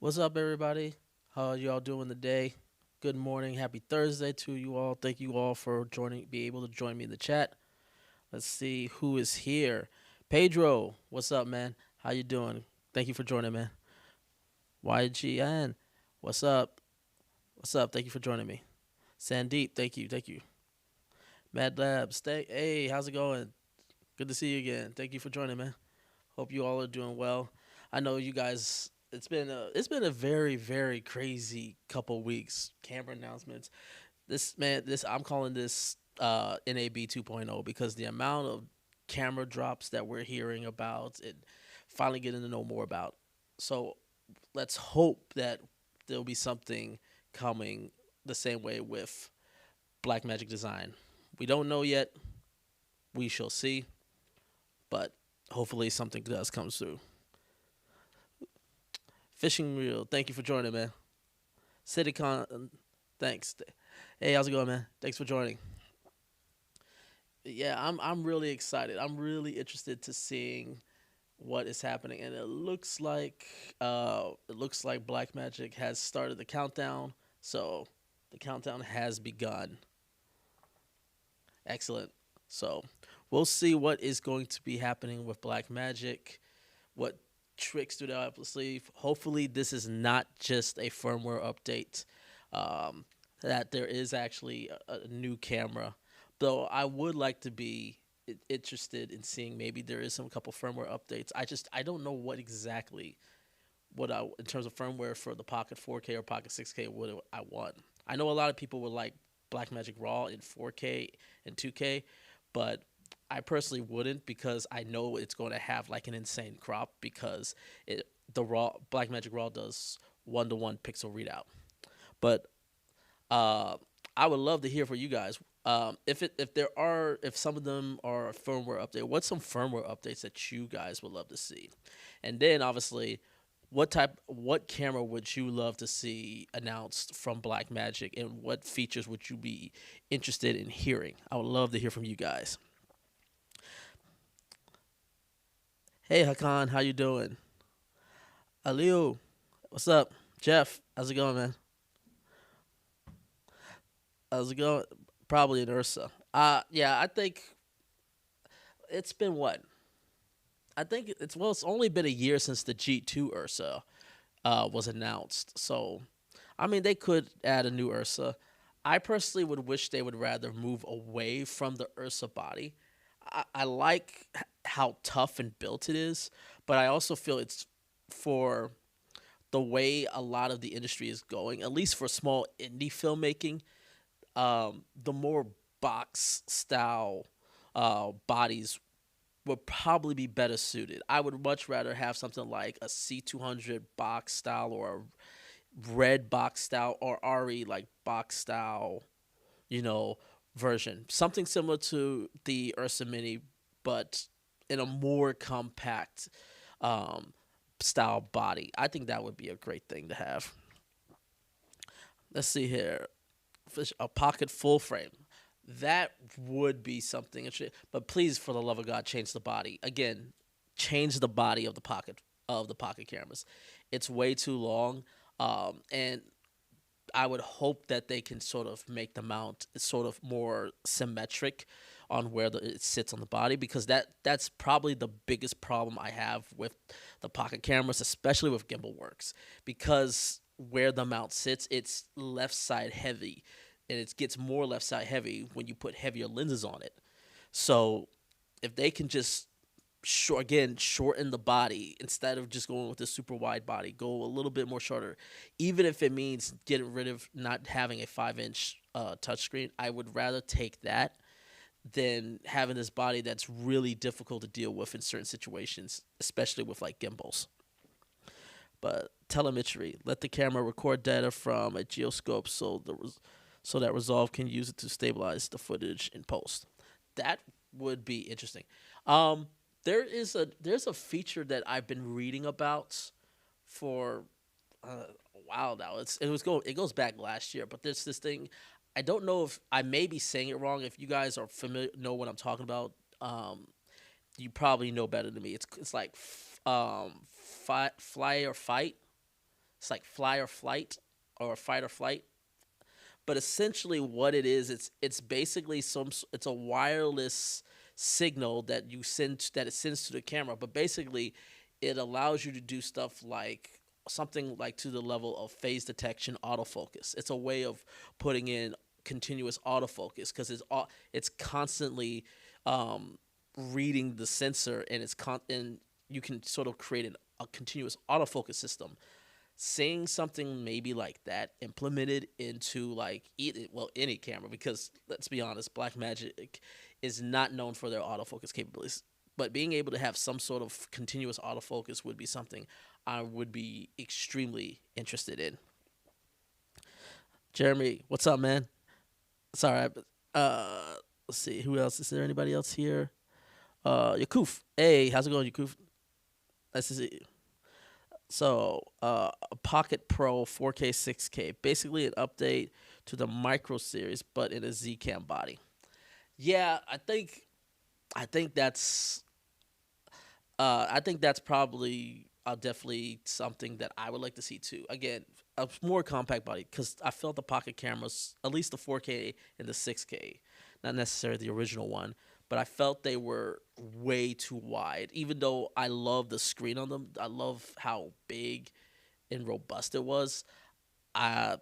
What's up, everybody? How are y'all doing today? Good morning. Happy Thursday to you all. Thank you all for be able to join me in the chat. Let's see who is here. Pedro, what's up, man? How you doing? Thank you for joining, man. YGN, what's up? What's up? Thank you for joining me. Sandeep, thank you. Mad Labs, hey, how's it going? Good to see you again. Thank you for joining, man. Hope you all are doing well. I know you guys. It's been a very crazy couple weeks. Camera announcements. This I'm calling this NAB 2.0 because the amount of camera drops that we're hearing about and finally getting to know more about. So let's hope that there'll be something coming the same way with Blackmagic Design. We don't know yet. We shall see, but hopefully something does come through. Fishing Reel, thank you for joining, man. CityCon, thanks. Hey, how's it going, man? Thanks for joining. Yeah, I'm really excited. I'm really interested to seeing what is happening, and it looks like Blackmagic has started the countdown. So the countdown has begun. Excellent. So we'll see what is going to be happening with Blackmagic. What tricks do they have up the sleeve? Hopefully, this is not just a firmware update. That there is actually a new camera. Though I would like to be interested in seeing maybe there is some couple firmware updates. I don't know what exactly what I in terms of firmware for the Pocket 4K or Pocket 6K what I want. I know a lot of people would like Blackmagic Raw in 4K and 2K, but I personally wouldn't because I know it's going to have like an insane crop because the Raw Blackmagic Raw does 1-to-1 pixel readout. But uh, I would love to hear from you guys. If some of them are a firmware update, what's some firmware updates that you guys would love to see? And then obviously, what camera would you love to see announced from Blackmagic, and what features would you be interested in hearing? I would love to hear from you guys. Hey Hakan, how you doing? Aliu, what's up? Jeff, how's it going, man? How's it going? Probably in Ursa. Yeah, I think it's been what? I think it's only been a year since the G2 Ursa was announced. So, I mean, they could add a new Ursa. I personally would wish they would rather move away from the Ursa body. I like how tough and built it is, but I also feel it's for the way a lot of the industry is going, at least for small indie filmmaking, the more box style bodies would probably be better suited. I would much rather have something like a C200 box style or a red box style or RE like box style, you know, version. Something similar to the Ursa Mini, but in a more compact um, style body. I think that would be a great thing to have. Let's see here. A pocket full frame. That would be something. But please, for the love of God, change the body. Again, change the body of the pocket cameras. It's way too long, and I would hope that they can sort of make the mount sort of more symmetric on where it sits on the body because that's probably the biggest problem I have with the pocket cameras, especially with gimbal works, because where the mount sits, it's left side heavy, and it gets more left side heavy when you put heavier lenses on it. So if they can just shorten the body instead of just going with the super wide body, go a little bit more shorter, even if it means getting rid of not having a 5-inch touchscreen. I would rather take that than having this body that's really difficult to deal with in certain situations, especially with like gimbals. But telemetry, let the camera record data from a geoscope so that Resolve can use it to stabilize the footage in post. That would be interesting. Um, there's a feature that I've been reading about for a while now. It goes back last year, but there's this thing. I don't know if I may be saying it wrong. If you guys are familiar, know what I'm talking about, you probably know better than me. It's like fly or fight, It's like fly or flight or fight or flight. But essentially, what it is, it's basically it's a wireless signal that it sends to the camera. But basically, it allows you to do stuff like something like to the level of phase detection, autofocus. It's a way of putting in continuous autofocus because it's constantly um, reading the sensor, and and you can sort of create a continuous autofocus system. Seeing something maybe like that implemented into like any camera, because let's be honest, Blackmagic is not known for their autofocus capabilities, but being able to have some sort of continuous autofocus would be something I would be extremely interested in. Jeremy, what's up, man? Sorry. Let's see, who else? Is there anybody else here? Yakuf. Hey, how's it going, Yakuf? Nice to see you. So, a Pocket Pro 4K 6K, basically an update to the Micro series, but in a Zcam body. Yeah, I think that's probably definitely something that I would like to see too. Again, a more compact body, because I felt the Pocket cameras, at least the 4K and the 6K, not necessarily the original one, but I felt they were way too wide. Even though I love the screen on them, I love how big and robust it was. I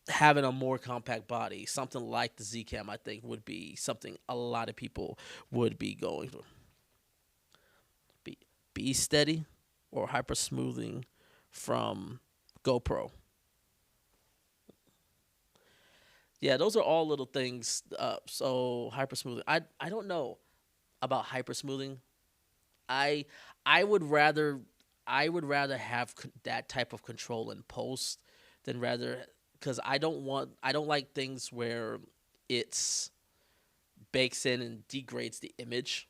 Having a more compact body, something like the Zcam, I think would be something a lot of people would be going for. Be be steady or hyper smoothing from GoPro. Yeah, those are all little things. So hyper smoothing. I don't know about hyper smoothing. I I would rather I would rather have that type of control in post than rather, because I don't like things where it's bakes in and degrades the image.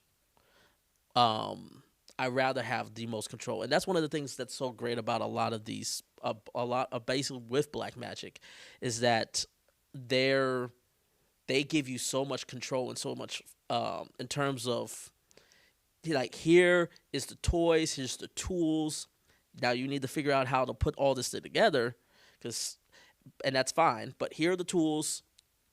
I rather have the most control, and that's one of the things that's so great about a lot of these a lot of basically with Blackmagic is that they're they give you so much control and so much in terms of like, here is the toys, here's the tools. Now you need to figure out how to put all this together, because and that's fine. But here are the tools.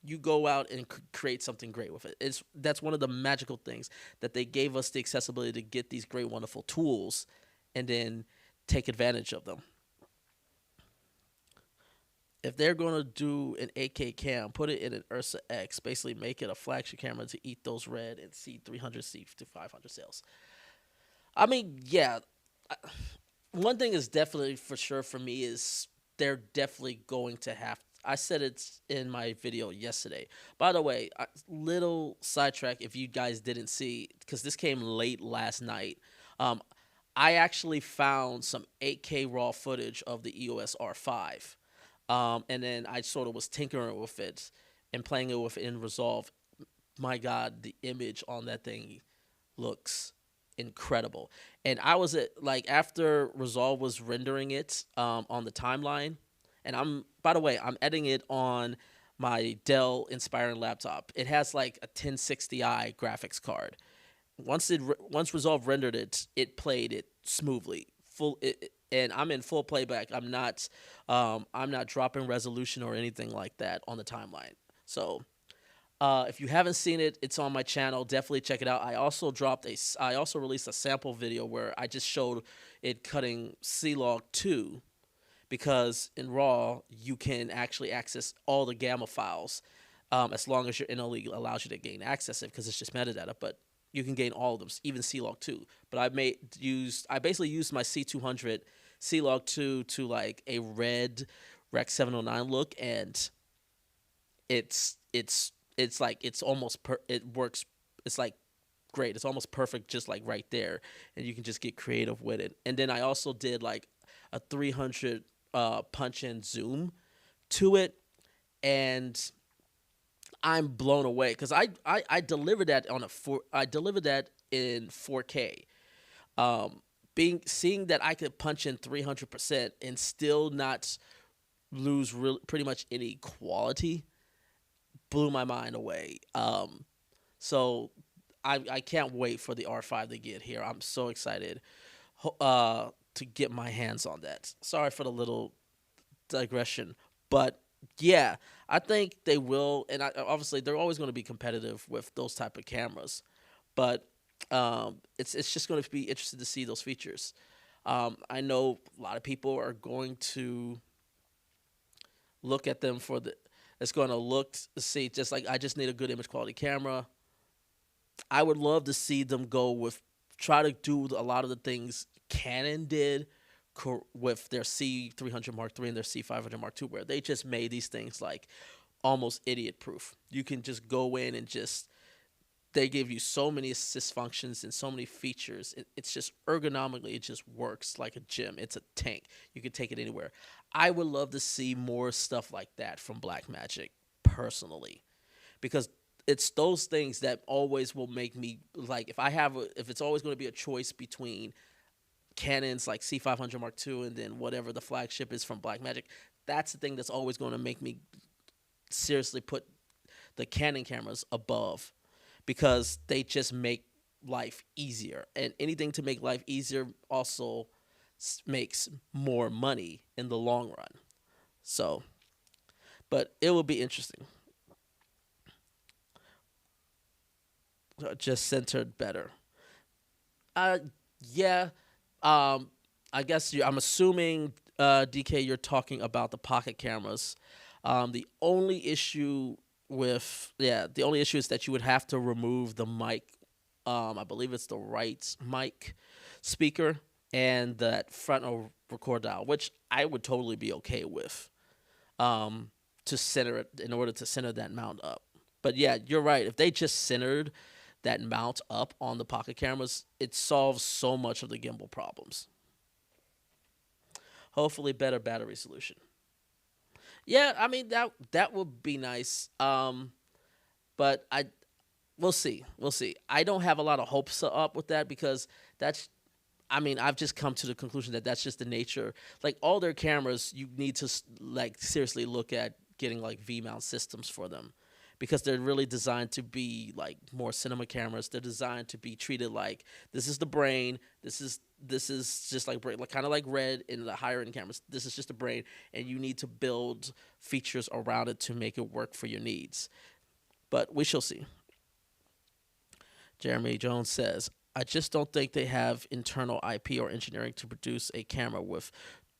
You go out and create something great with it. That's one of the magical things that they gave us, the accessibility to get these great, wonderful tools, and then take advantage of them. If they're going to do an 8K cam, put it in an Ursa X. Basically, make it a flagship camera to eat those red and see 300 C to 500 sales. I mean, yeah. One thing is definitely for sure for me is they're definitely going to have. I said it's in my video yesterday. By the way, little sidetrack if you guys didn't see, because this came late last night. Um, I actually found some 8K raw footage of the EOS R5. And then I sort of was tinkering with it and playing it with it in Resolve. My God, the image on that thing looks incredible. And I was at like after Resolve was rendering it on the timeline, and by the way, I'm editing it on my Dell Inspiron laptop. It has like a 1060i graphics card. Once Resolve rendered it, it played it smoothly, and I'm in full playback. I'm not dropping resolution or anything like that on the timeline. So if you haven't seen it, it's on my channel. Definitely check it out. I also released a sample video where I just showed it cutting C-Log 2, because in RAW you can actually access all the gamma files as long as your NLE allows you to gain access it, because it's just metadata. But you can gain all of them, even C-Log 2. But I basically used my C200 C-Log 2 to like a red Rec 709 look, and it's like it works. It's like great. It's almost perfect, just like right there, and you can just get creative with it. And then I also did like a 300 punch in zoom to it, and I'm blown away because I delivered that I delivered that in 4K. Being seeing that I could punch in 300% and still not lose pretty much any quality blew my mind away. So I can't wait for the R5 to get here. I'm so excited to get my hands on that. Sorry for the little digression. But yeah, I think they will, and obviously they're always going to be competitive with those type of cameras. But it's just going to be interesting to see those features. I know a lot of people are going to look at them for the. It's going to look to see just like I just need a good image quality camera. I would love to see them go with try to do a lot of the things Canon did with their C300 Mark III and their C500 Mark II, where they just made these things like almost idiot proof. You can just go in and just they give you so many assist functions and so many features. It's just ergonomically, it just works like a gym. It's a tank. You can take it anywhere. I would love to see more stuff like that from Blackmagic personally, because it's those things that always will make me like if it's always going to be a choice between Canon's like C500 Mark II and then whatever the flagship is from Blackmagic, that's the thing that's always going to make me seriously put the Canon cameras above, because they just make life easier, and anything to make life easier also makes more money in the long run. So, but it will be interesting. Just centered better. Uh, yeah. I guess I'm assuming, DK, you're talking about the pocket cameras. The only issue the only issue is that you would have to remove the mic. I believe it's the right mic speaker and that frontal record dial, which I would totally be okay with. To center it in order to center that mount up. But yeah, you're right. If they just centered that mount up on the pocket cameras, it solves so much of the gimbal problems. Hopefully, better battery solution. Yeah, I mean that would be nice. But we'll see. We'll see. I don't have a lot of hopes up with that, because that's. I mean, I've just come to the conclusion that that's just the nature. Like all their cameras, you need to like seriously look at getting like V mount systems for them, because they're really designed to be like more cinema cameras. They're designed to be treated like this is the brain. This is just like brain, like kind of like Red in the higher end cameras. This is just a brain, and you need to build features around it to make it work for your needs. But we shall see. Jeremy Jones says, I just don't think they have internal IP or engineering to produce a camera with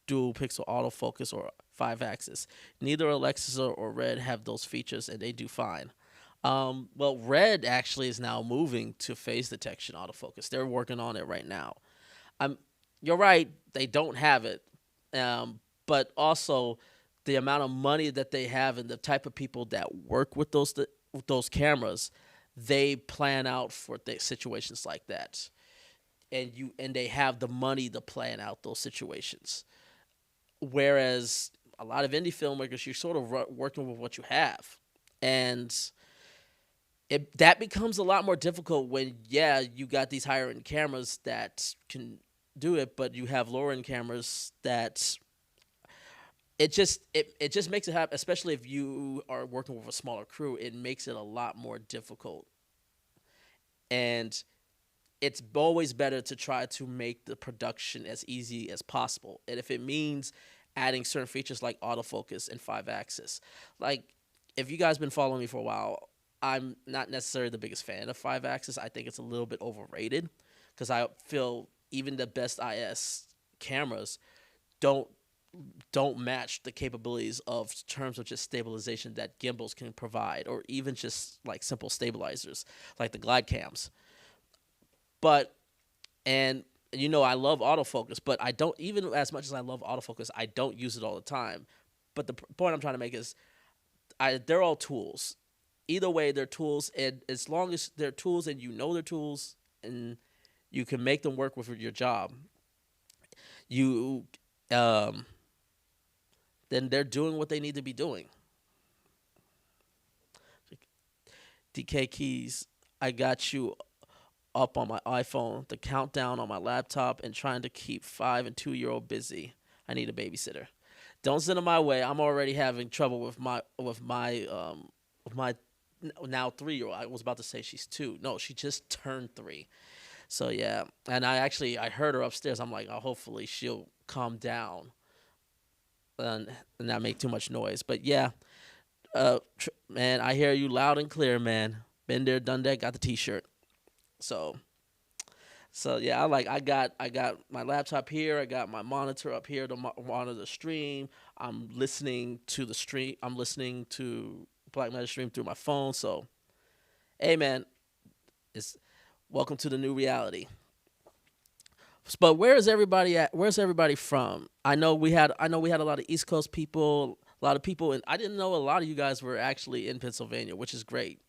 dual pixel autofocus or 5-axis. Neither Alexa or Red have those features, and they do fine. Well, Red actually is now moving to phase detection autofocus. They're working on it right now. I'm, you're right, they don't have it, but also the amount of money that they have and the type of people that work with those cameras, they plan out for situations like that, and they have the money to plan out those situations. Whereas a lot of indie filmmakers, you're sort of working with what you have, and that becomes a lot more difficult when you got these higher end cameras that can do it, but you have lower end cameras that it just makes it happen, especially if you are working with a smaller crew. It makes it a lot more difficult, and it's always better to try to make the production as easy as possible. And if it means adding certain features like autofocus and 5-axis, like if you guys been following me for a while, I'm not necessarily the biggest fan of 5-axis. I think it's a little bit overrated, because I feel even the best IS cameras don't match the capabilities of terms of just stabilization that gimbals can provide, or even just like simple stabilizers like the glide cams. But and I love autofocus, but I don't, even as much as I love autofocus, I don't use it all the time. But the point I'm trying to make is, they're all tools. Either way, they're tools, and as long as they're tools and they're tools and you can make them work with your job, you then they're doing what they need to be doing. DK Keys, I got you up on my iPhone, the countdown on my laptop, and trying to keep 5 and 2-year-old busy. I need a babysitter. Don't send them my way. I'm already having trouble with my now 3-year-old. I was about to say she's 2. No, she just turned 3. So yeah, and I heard her upstairs. I'm like, oh, hopefully she'll calm down. and not make too much noise. But yeah, man, I hear you loud and clear, man. Been there, done that. Got the T-shirt. So yeah, I got my laptop here. I got my monitor up here to monitor the stream. I'm listening to the stream. I'm listening to Blackmagic stream through my phone. So hey, man, it's welcome to the new reality. But where is everybody at? Where's everybody from? I know we had a lot of East Coast people, a lot of people, and I didn't know a lot of you guys were actually in Pennsylvania, which is great.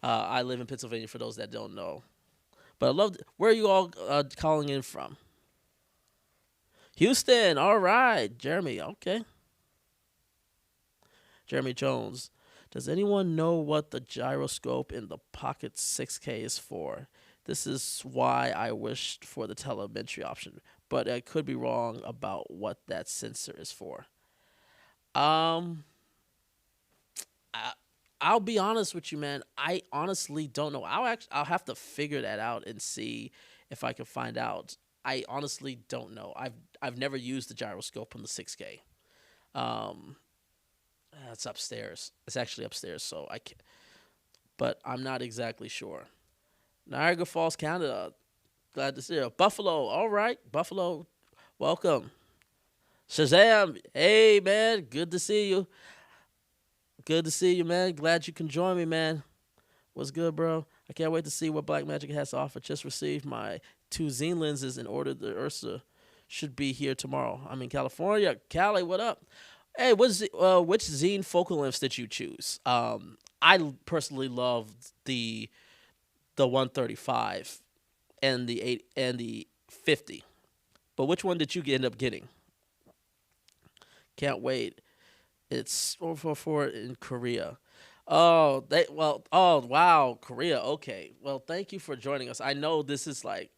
I live in Pennsylvania for those that don't know. But I love. Where are you all calling in from? Houston. All right, Jeremy. Okay, Jeremy Jones. Does anyone know what the gyroscope in the Pocket 6K is for? This is why I wished for the telemetry option, but I could be wrong about what that sensor is for. Um, I, I'll be honest with you, man. I honestly don't know. I'll have to figure that out and see if I can find out. I honestly don't know. I've never used the gyroscope on the 6K. Um, it's upstairs. It's actually upstairs, so I can, but I'm not exactly sure. Niagara Falls, Canada. Glad to see you. Buffalo. All right, Buffalo. Welcome. Shazam. Hey, man. Good to see you. Good to see you, man. Glad you can join me, man. What's good, bro? I can't wait to see what Blackmagic has to offer. Just received my two zine lenses and ordered the Ursa. Should be here tomorrow. I'm in California. Cali, what up? Hey, which zine focal lengths did you choose? I personally loved the 135 and the 8 and the 50. But which one did you end up getting? Can't wait. It's 444 in Korea. Oh wow, Korea. Okay. Well, thank you for joining us. I know this is late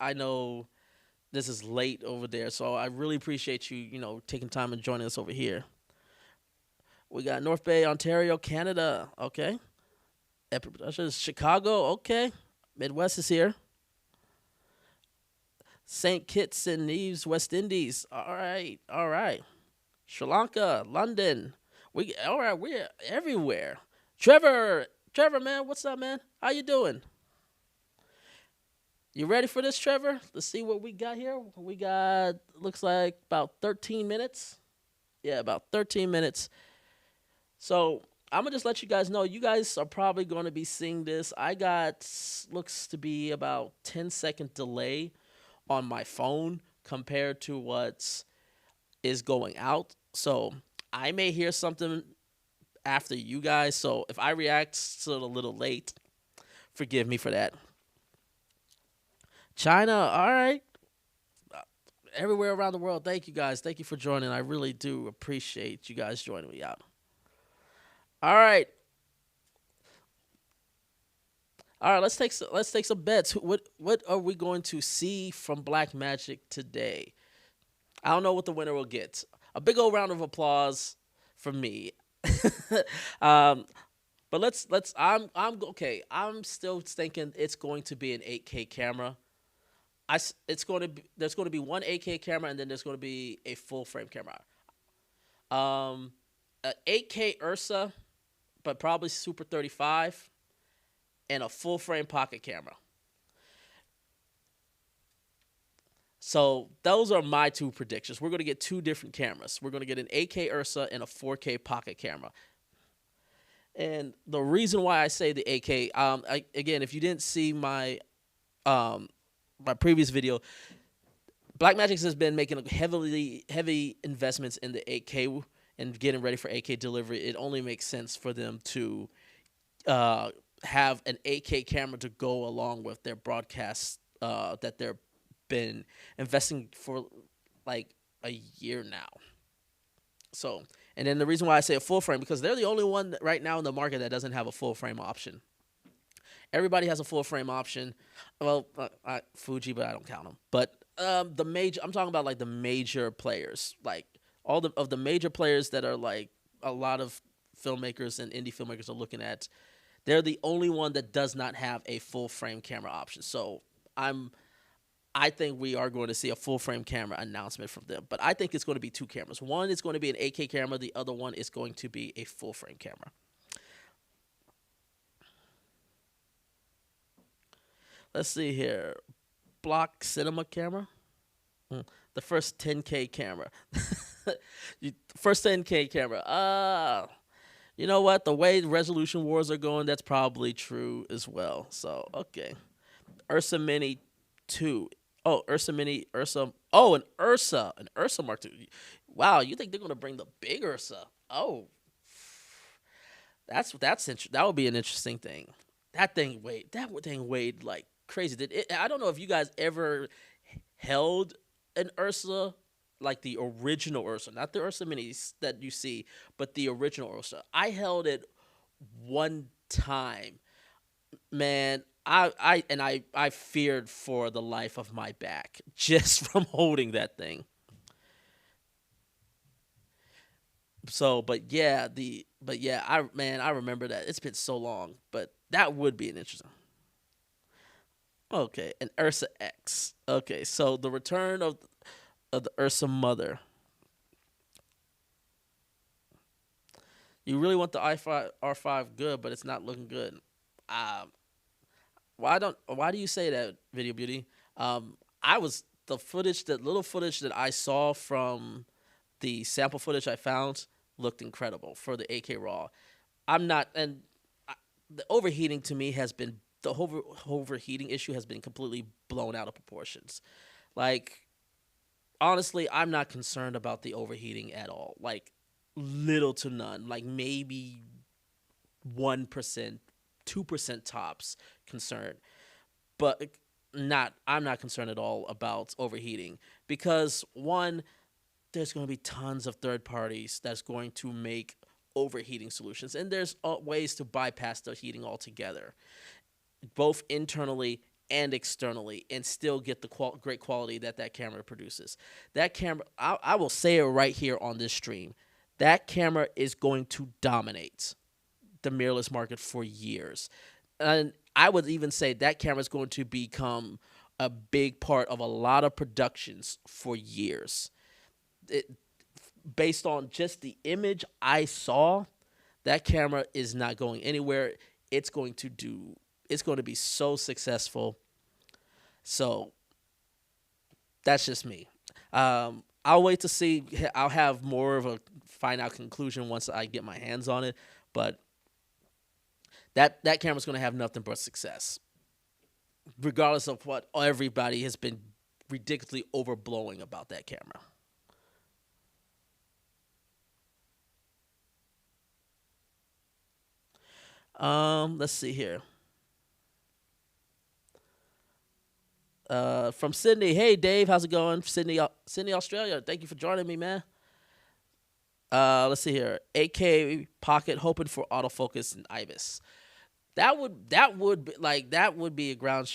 over there, so I really appreciate you, taking time and joining us over here. We got North Bay, Ontario, Canada. Okay. Epic Productions, Chicago. Okay. Midwest is here. St. Kitts and Nevis, West Indies. All right. All right. Sri Lanka, London. All right, we're everywhere. Trevor, man, what's up, man? How you doing? You ready for this, Trevor? Let's see what we got here. We got looks like about 13 minutes. Yeah, about 13 minutes. So I'm gonna just let you guys know. You guys are probably going to be seeing this. I got looks to be about 10-second delay on my phone compared to what is going out. So I may hear something after you guys. So if I react a little late, forgive me for that. China, all right. Everywhere around the world, thank you guys. Thank you for joining. I really do appreciate you guys joining me out. All right. All right, let's take some bets. What are we going to see from Blackmagic today? I don't know what the winner will get. A big old round of applause from me. um, but let's. I'm okay. I'm still thinking it's going to be an 8K camera. It's going to be there's going to be one 8K camera and then there's going to be a full frame camera. Um, an 8K Ursa, but probably Super 35, and a full frame pocket camera. So those are my two predictions. We're going to get two different cameras. We're going to get an 8K Ursa and a 4K pocket camera. And the reason why I say the 8K, again, if you didn't see um, my previous video, Blackmagic has been making heavy investments in the 8K and getting ready for 8K delivery. It only makes sense for them to have an 8K camera to go along with their broadcast that they're been investing for like a year now. So, and then the reason why I say a full frame because they're the only one right now in the market that doesn't have a full frame option. Everybody has a full frame option. Well, Fuji, but I don't count them. But I'm talking about like the major players, like all the major players that are like a lot of filmmakers and indie filmmakers are looking at. They're the only one that does not have a full frame camera option. So I'm I think we are going to see a full frame camera announcement from them. But I think it's going to be two cameras. One is going to be an 8K camera. The other one is going to be a full frame camera. Let's see here. Block cinema camera. The first 10K camera. First 10K camera. You know what? The way resolution wars are going, that's probably true as well. So, okay. Ursa Mini 2. Oh, Ursa Mini, Ursa. Oh, an Ursa. An Ursa Mark II. Wow, you think they're going to bring the big Ursa? Oh, that would be an interesting thing. That thing weighed like crazy. I don't know if you guys ever held an Ursa, like the original Ursa, not the Ursa minis that you see, but the original Ursa. I held it one time, man. I feared for the life of my back just from holding that thing. So, I remember that. It's been so long, but that would be an interesting. Okay, an Ursa X. Okay, so the return of the Ursa mother. You really want the i5 R5 good, but it's not looking good. Um, Why do you say that, Video Beauty? I was the footage, that little footage that I saw from the sample footage I found looked incredible for the AK Raw. I'm not, and I, the overheating to me has been overheating issue has been completely blown out of proportions. Like, honestly, I'm not concerned about the overheating at all. Like, little to none. Like, maybe 1%, 2% tops concerned. But not I'm not concerned at all about overheating because one, there's going to be tons of third parties that's going to make overheating solutions, and there's ways to bypass the heating altogether, both internally and externally, and still get the great quality that camera produces. That camera, I will say it right here on this stream, that camera is going to dominate the mirrorless market for years. And I would even say that camera is going to become a big part of a lot of productions for years. It, Based on just the image I saw, that camera is not going anywhere. It's going to do. It's going to be so successful. So that's just me. I'll wait to see. I'll have more of a final conclusion once I get my hands on it. But that camera's going to have nothing but success, regardless of what everybody has been ridiculously overblowing about that camera. Let's see here. From Sydney, hey Dave, how's it going? Sydney, Australia. Thank you for joining me, man. Let's see here. AK Pocket hoping for autofocus and IBIS. That would be a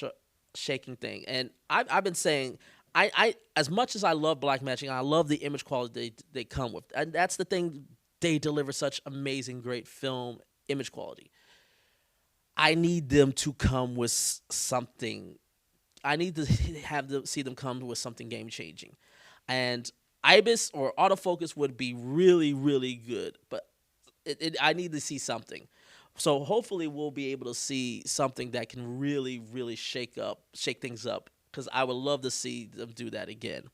shaking thing. And I've been saying, I as much as I love Blackmagic, I love the image quality they come with, and that's the thing. They deliver such amazing, great film image quality. I need them to come with something. I need to see them come with something game changing, and IBIS or autofocus would be really, really good. But I need to see something. So hopefully we'll be able to see something that can really, really shake things up. Because I would love to see them do that again.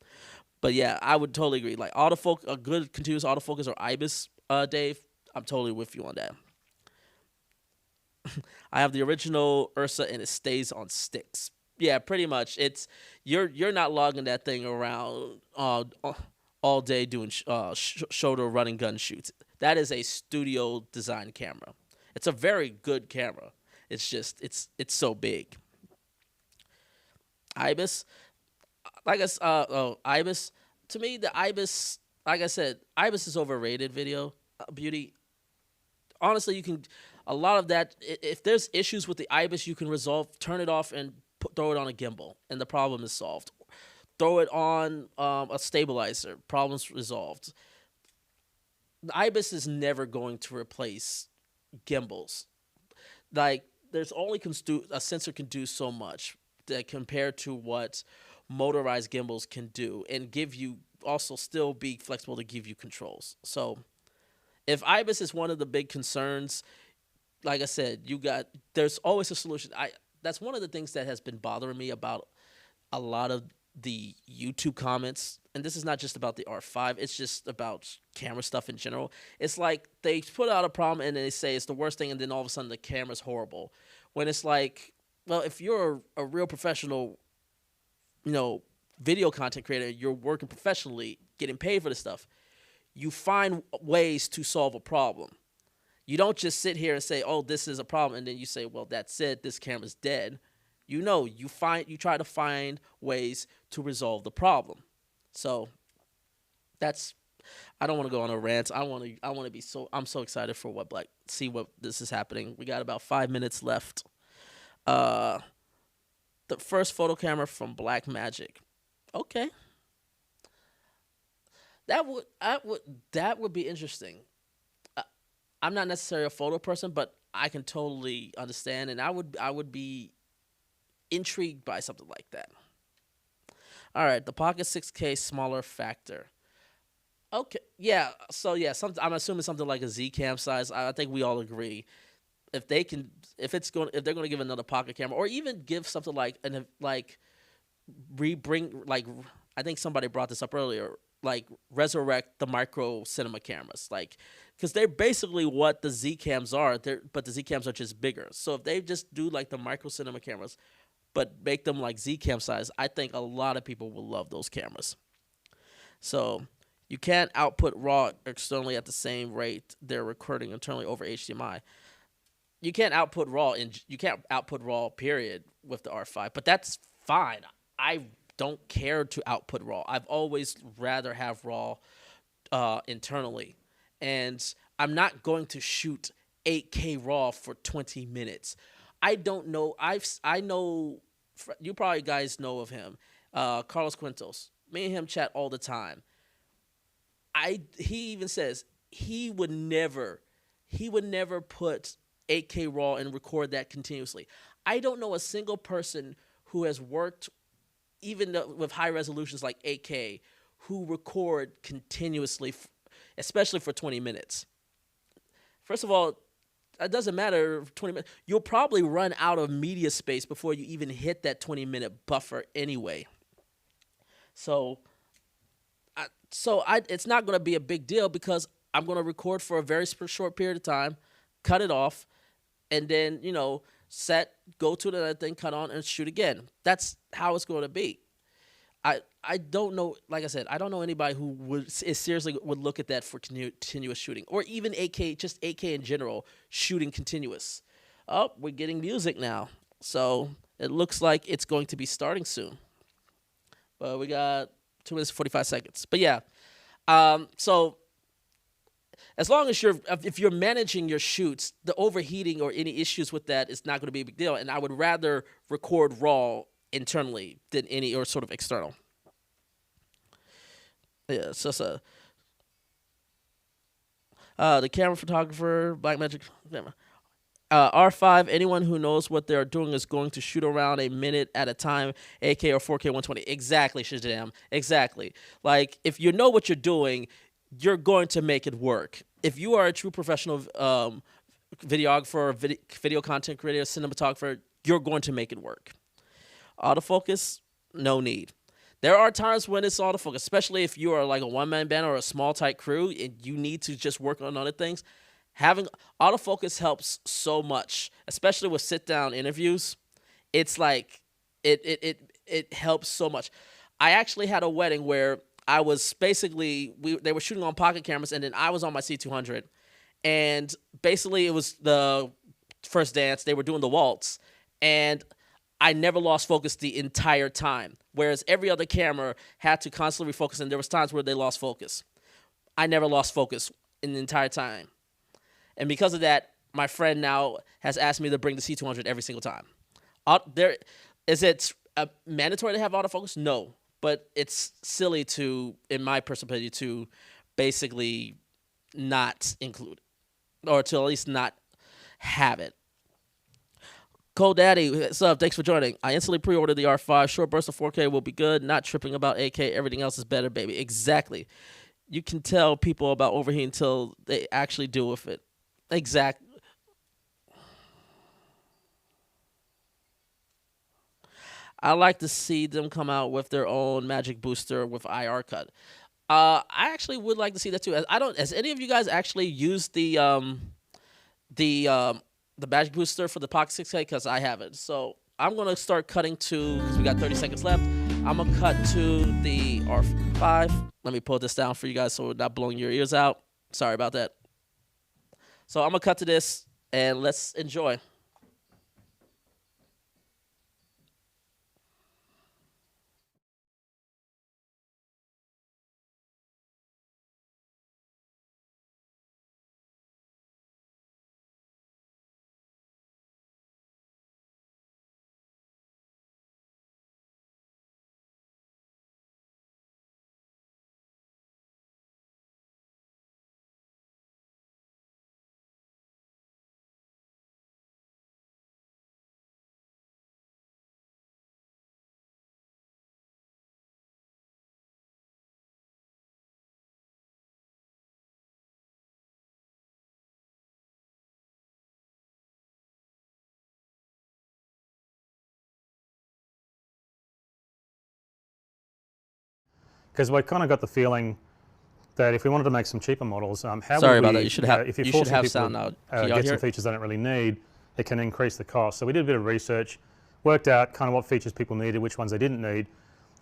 But yeah, I would totally agree. Like autofocus, a good continuous autofocus or IBIS, Dave. I'm totally with you on that. I have the original Ursa and it stays on sticks. Yeah, pretty much. You're not logging that thing around all day doing shoulder running gun shoots. That is a studio design camera. It's a very good camera. It's just it's so big. Ibis, Ibis. To me, the Ibis, like I said, Ibis is overrated. Video beauty. Honestly, you can a lot of that. If there's issues with the Ibis, you can resolve. Turn it off and throw it on a gimbal, and the problem is solved. Throw it on a stabilizer. Problems resolved. The Ibis is never going to replace gimbals. Like there's only a sensor can do so much that compared to what motorized gimbals can do, and give you also still be flexible to give you controls. So if IBIS is one of the big concerns, like I said, there's always a solution. I That's one of the things that has been bothering me about a lot of the YouTube comments, and this is not just about the R5, it's just about camera stuff in general. It's like they put out a problem and they say it's the worst thing, and then all of a sudden the camera's horrible. When it's like, well, if you're a real professional, you know, video content creator, you're working professionally, getting paid for this stuff, you find ways to solve a problem. You don't just sit here and say, "Oh, this is a problem," and then you say, "Well, that's it. This camera's dead." You try to find ways to resolve the problem. So that's. I don't want to go on a rant. I want to be so. I'm so excited for see what this is happening. We got about 5 minutes left. Uh, the first photo camera from Blackmagic. Okay, that would be interesting. Uh, I'm not necessarily a photo person, but I can totally understand, and I would be intrigued by something like that. All right, the Pocket 6K smaller factor. Okay, yeah. So yeah, I'm assuming something like a Z cam size. I think we all agree. If they can, if they're going to give another pocket camera, or even give something like bring like, I think somebody brought this up earlier, like resurrect the micro cinema cameras, like, because they're basically what the Z cams are. But the Z cams are just bigger. So if they just do like the micro cinema cameras, but make them like Z cam size, I think a lot of people will love those cameras. So you can't output RAW externally at the same rate they're recording internally over HDMI. You can't output RAW period with the R5, but that's fine. I don't care to output RAW. I've always rather have RAW internally, and I'm not going to shoot 8K RAW for 20 minutes. I don't know. I know you probably guys know of him, Carlos Quintos. Me and him chat all the time. He even says he would never put 8K RAW and record that continuously. I don't know a single person who has worked even with high resolutions like 8K who record continuously, especially for 20 minutes. First of all, it doesn't matter 20 minutes. You'll probably run out of media space before you even hit that 20-minute buffer anyway. So it's not going to be a big deal because I'm going to record for a very short period of time, cut it off, and then, go to the other thing, cut on, and shoot again. That's how it's going to be. I don't know, like I said, I don't know anybody who seriously would look at that for continuous shooting, or even 8K, just 8K in general, shooting continuous. Oh, we're getting music now. So it looks like it's going to be starting soon. But we got 2 minutes, 45 seconds. But yeah, so as long as if you're managing your shoots, the overheating or any issues with that is not going to be a big deal. And I would rather record RAW internally than any or sort of external. Yeah, so the camera photographer, Blackmagic, R5. Anyone who knows what they're doing is going to shoot around a minute at a time, 8K or 4K 120. Exactly, Shazam. Exactly. Like, if you know what you're doing, you're going to make it work. If you are a true professional videographer, video content creator, cinematographer, you're going to make it work. Autofocus, no need. There are times when it's autofocus, especially if you are like a one-man band or a small, tight crew and you need to just work on other things. Having autofocus helps so much, especially with sit-down interviews. It's like it helps so much. I actually had a wedding where I was basically they were shooting on pocket cameras, and then I was on my C200, and basically it was the first dance. They were doing the waltz, and I never lost focus the entire time, whereas every other camera had to constantly refocus, and there was times where they lost focus. I never lost focus in the entire time. And because of that, my friend now has asked me to bring the C200 every single time. Is it mandatory to have autofocus? No, but it's silly to, in my personal opinion, to basically not include it, or to at least not have it. Cole Daddy, what's up? Thanks for joining. I instantly pre-ordered the R5. Short burst of 4K will be good. Not tripping about 8K. Everything else is better, baby. Exactly. You can tell people about overheating until they actually deal with it. Exactly. I like to see them come out with their own magic booster with IR cut. I actually would like to see that too. I don't. Has any of you guys actually used the um, the magic booster for the Pocket 6K? Because I haven't. So I'm gonna start cutting to, because we got 30 seconds left. I'm gonna cut to the R5. Let me pull this down for you guys so we're not blowing your ears out. Sorry about that. So I'm gonna cut to this and let's enjoy. Because we kind of got the feeling that if we wanted to make some cheaper models, how Sorry would we, about that. You should have if you're you should forcing have people sound to out. Can y'all get hear some it? features they don't really need, it can increase the cost. So we did a bit of research, worked out kind of what features people needed, which ones they didn't need,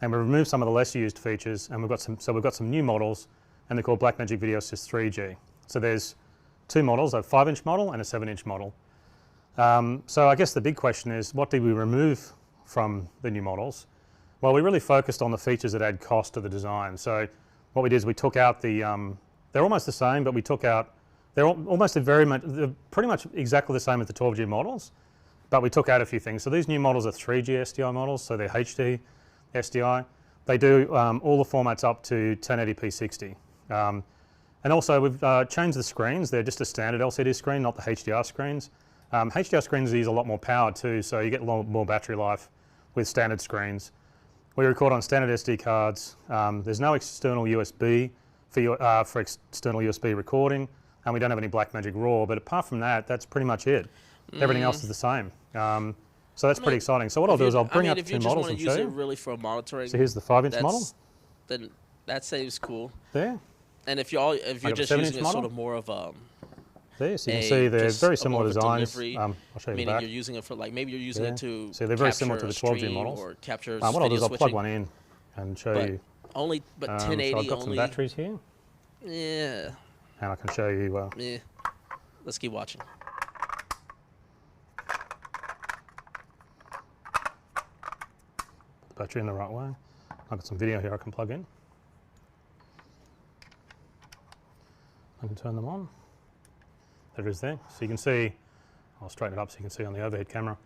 and we removed some of the less used features, and we've got some new models, and they're called Blackmagic Video Assist 3G. So there's two models, a 5-inch model and a 7-inch model. So I guess the big question is, what did we remove from the new models? Well, we really focused on the features that add cost to the design. So what we did is we took out the, they're almost the same, but we took out, they're pretty much exactly the same as the 12G models, but we took out a few things. So these new models are 3G SDI models, so they're HD SDI. They do all the formats up to 1080p 60. And also we've changed the screens. They're just a standard LCD screen, not the HDR screens. HDR screens use a lot more power too, so you get a lot more battery life with standard screens. We record on standard SD cards. There's no external USB for external USB recording, and we don't have any Blackmagic RAW, but apart from that, that's pretty much it. Everything else is the same. So that's pretty exciting. So what I'll do is I'll bring out the two models and show you. If you just want to use it really for monitoring, so here's the 5-inch model. Then that saves cool. There. And if you're just using it sort of more of there, so you can see they're very similar designs. Delivery, I'll show you meaning the back. you're using it for maybe you're using it to so they're very similar to the 12G models. Or capture what I'll do is I'll plug one in and show you. But 1080 so I've got only. some batteries here. Yeah. And I can show you. Yeah. Let's keep watching. Put the battery in the right way. I've got some video here I can plug in. I can turn them on. There it is there. So you can see, I'll straighten it up so you can see on the overhead camera.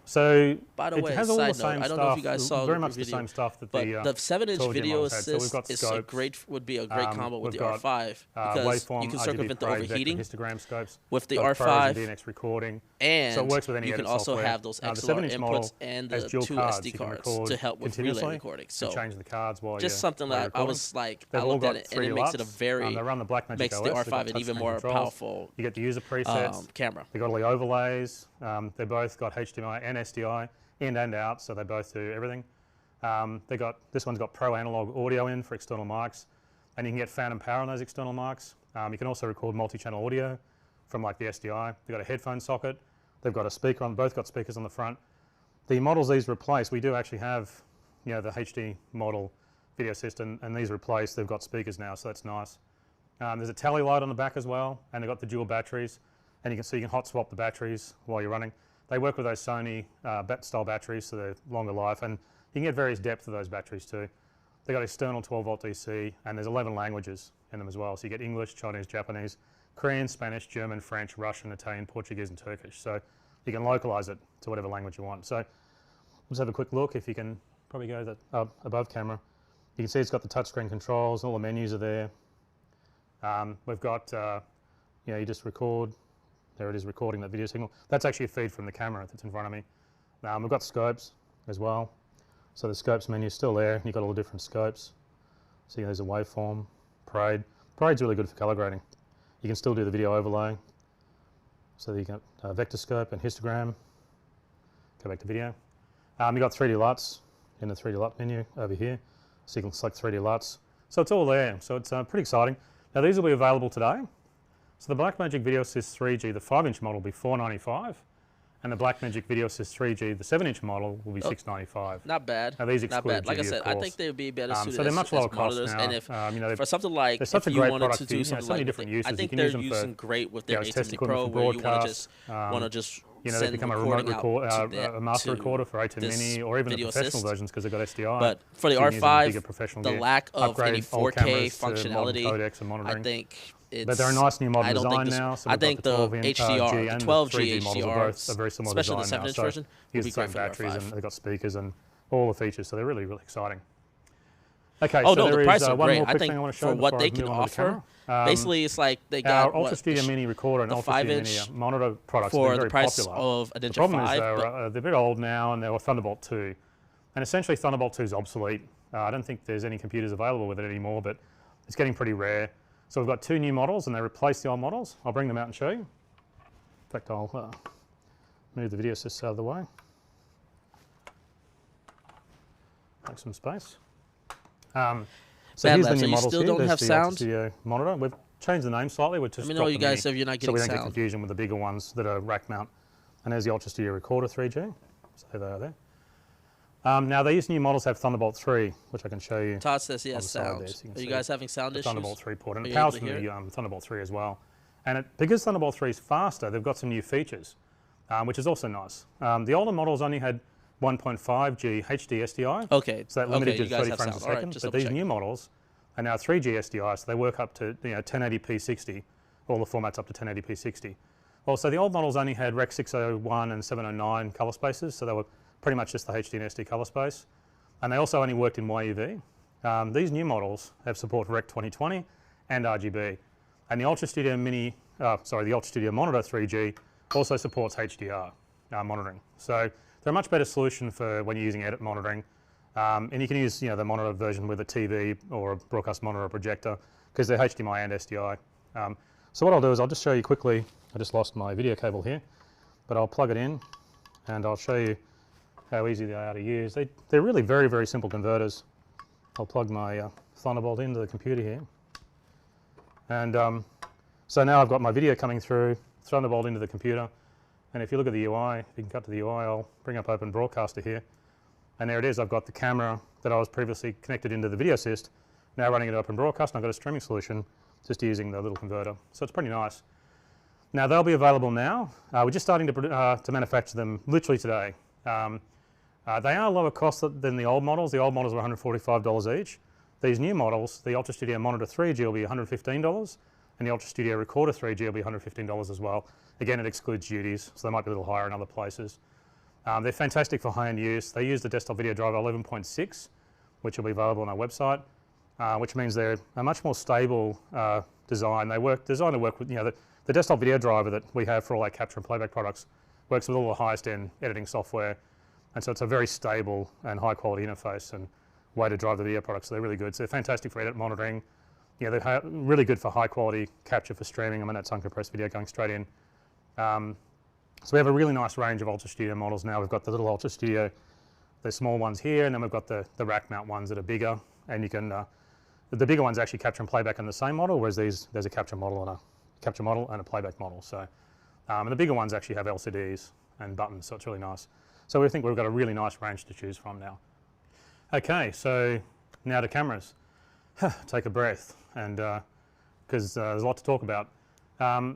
So by the way, it has all the side same note, I stuff, don't know if you guys saw very the much video, the same stuff that but the 7-inch video assist so would be a great combo with the R5 because waveform, you can RGB circumvent the parade, overheating histogram scopes with the ProRes R5 and DNX recording, and so it works with any you can edit also software. have those The XLR 7-inch inputs model and has the dual 2 cards. SD You can cards record to help with relay continuously. recording. You So can change the cards while just something that I was like, I They've all looked at got it and it makes it a very they run the Blackmagic makes OS. the They've got R5 an even touchscreen more controls. powerful You get the user presets. camera. They've got all the overlays. They both got HDMI and SDI in and out, so they both do everything. This one's got pro analog audio in for external mics, and you can get phantom power on those external mics. You can also record multi-channel audio from like the SDI. They've got a headphone socket. They've got a speaker on. Both got speakers on the front. The models these replace, we do actually have, the HD model video system, and these replace. They've got speakers now, so that's nice. There's a tally light on the back as well, and they've got the dual batteries, and you can hot swap the batteries while you're running. They work with those Sony style batteries, so they're longer life, and you can get various depth of those batteries too. They've got external 12-volt DC, and there's 11 languages in them as well. So you get English, Chinese, Japanese, Korean, Spanish, German, French, Russian, Italian, Portuguese, and Turkish. So you can localize it to whatever language you want. So let's have a quick look. If you can probably go that above camera, you can see it's got the touchscreen controls. All the menus are there. We've got, you just record There it is recording that video signal. That's actually a feed from the camera that's in front of me. We've got scopes as well. So the scopes menu is still there. You've got all the different scopes. See, there's a waveform, parade. Parade's really good for color grading. You can still do the video overlay. So you can vector scope and histogram. Go back to video. You've got 3D LUTs in the 3D LUT menu over here. So you can select 3D LUTs. So it's all there. So it's pretty exciting. Now these will be available today. So the Blackmagic Video Assist 3G, the 5-inch model, will be $495, and the Blackmagic Video Assist 3G, the 7-inch model, will be $695. Not bad. Now these exclude not bad. Like GD, I said, of I course. think they would be better suited so they're much lower cost now. And if you know, for something like they're such if a you great wanted product to do for, something so many like different uses. I think you can they're use them using for, great with their it's test A10 equipment Pro, for where you broadcast. want to just You know, send they become a recording remote out to a master recorder for A10 this Mini, or even the video professional assist. versions because they've got SDI. But for the So you can use them in bigger R5, professional the gear. lack of Upgrade any old 4K cameras to modern functionality, codecs and monitoring. I think it's. But they're a nice new modern I don't design think this, now. So I we've got think the the 12 HDR, G the and 12G 3G models are HDR, both a very similar especially the design now. 7-inch So version, will use be the same great for the batteries R5. and they've got speakers and all the features. So they're really, really exciting. Okay, Oh so no, there the is prices are one great. more I quick think thing I want to show for what before I they can move on to the offer, camera. basically it's like they Our got Ultra Studio Mini recorder and Ultra Studio Mini inch monitor products for are the very price popular. of a The Ninja problem 5. is But they're a bit old now and they were Thunderbolt 2. And essentially Thunderbolt 2 is obsolete. I don't think there's any computers available with it anymore, but it's getting pretty rare. So we've got 2 new models and they replace the old models. I'll bring them out and show you. In fact, I'll move the video assist out of the way. Make some space. So Bad here's Lab, the so new you models still here. don't There's have the sound? Ultra Studio monitor. We've changed the name slightly. We've just let me know, dropped you the guys, Mini if you're not so we getting don't get sound. confusion with the bigger ones that are rack mount. And there's the Ultra Studio Recorder 3G. So they are there. Now these new models have Thunderbolt 3, which I can show you. Todd says he on has the side sound. there, so you can Are you see guys having sound the issues? Thunderbolt 3 port, and Are it you powers able from to the Thunderbolt 3 as well. And because Thunderbolt 3 is faster, they've got some new features, which is also nice. The older models only had 1.5G HD SDI, Okay. so that limited you you to guys 30 have frames a sound. All right, second. just But double these check. new models are now 3G SDI, so they work up to 1080p 60, all the formats up to 1080p 60. Also, the old models only had Rec 601 and 709 color spaces, so they were pretty much just the HD and SD color space. And they also only worked in YUV. These new models have support for Rec 2020 and RGB. And the Ultra Studio Mini, the Ultra Studio Monitor 3G also supports HDR monitoring. So they're a much better solution for when you're using edit monitoring. And you can use the monitor version with a TV or a broadcast monitor or projector because they're HDMI and SDI. So what I'll do is I'll just show you quickly. I just lost my video cable here, but I'll plug it in and I'll show you how easy they are to use. They're really very, very simple converters. I'll plug my Thunderbolt into the computer here. And so now I've got my video coming through, Thunderbolt into the computer. And if you look at the UI, if you can cut to the UI, I'll bring up Open Broadcaster here. And there it is. I've got the camera that I was previously connected into the Video Assist, now running it Open Broadcast, and I've got a streaming solution just using the little converter. So it's pretty nice. Now they'll be available now. We're just starting to manufacture them literally today. They are lower cost than the old models. The old models were $145 each. These new models, the Ultra Studio Monitor 3G will be $115, and the Ultra Studio Recorder 3G will be $115 as well. Again, it excludes duties, so they might be a little higher in other places. They're fantastic for high-end use. They use the desktop video driver 11.6, which will be available on our website, which means they're a much more stable design. They designed to work with, the desktop video driver that we have for all our capture and playback products works with all the highest-end editing software, and so it's a very stable and high-quality interface and way to drive the video products. So they're really good. So they're fantastic for edit monitoring. They're really good for high-quality capture for streaming. I mean, that's uncompressed video going straight in. So we have a really nice range of Ultra Studio models now. We've got the little Ultra Studio, the small ones here, and then we've got the rack mount ones that are bigger. And you can, the bigger ones actually capture and playback in the same model, whereas there's a capture model and a playback model. So, and the bigger ones actually have LCDs and buttons, so it's really nice. So we think we've got a really nice range to choose from now. Okay, so now to cameras. Take a breath, and because there's a lot to talk about.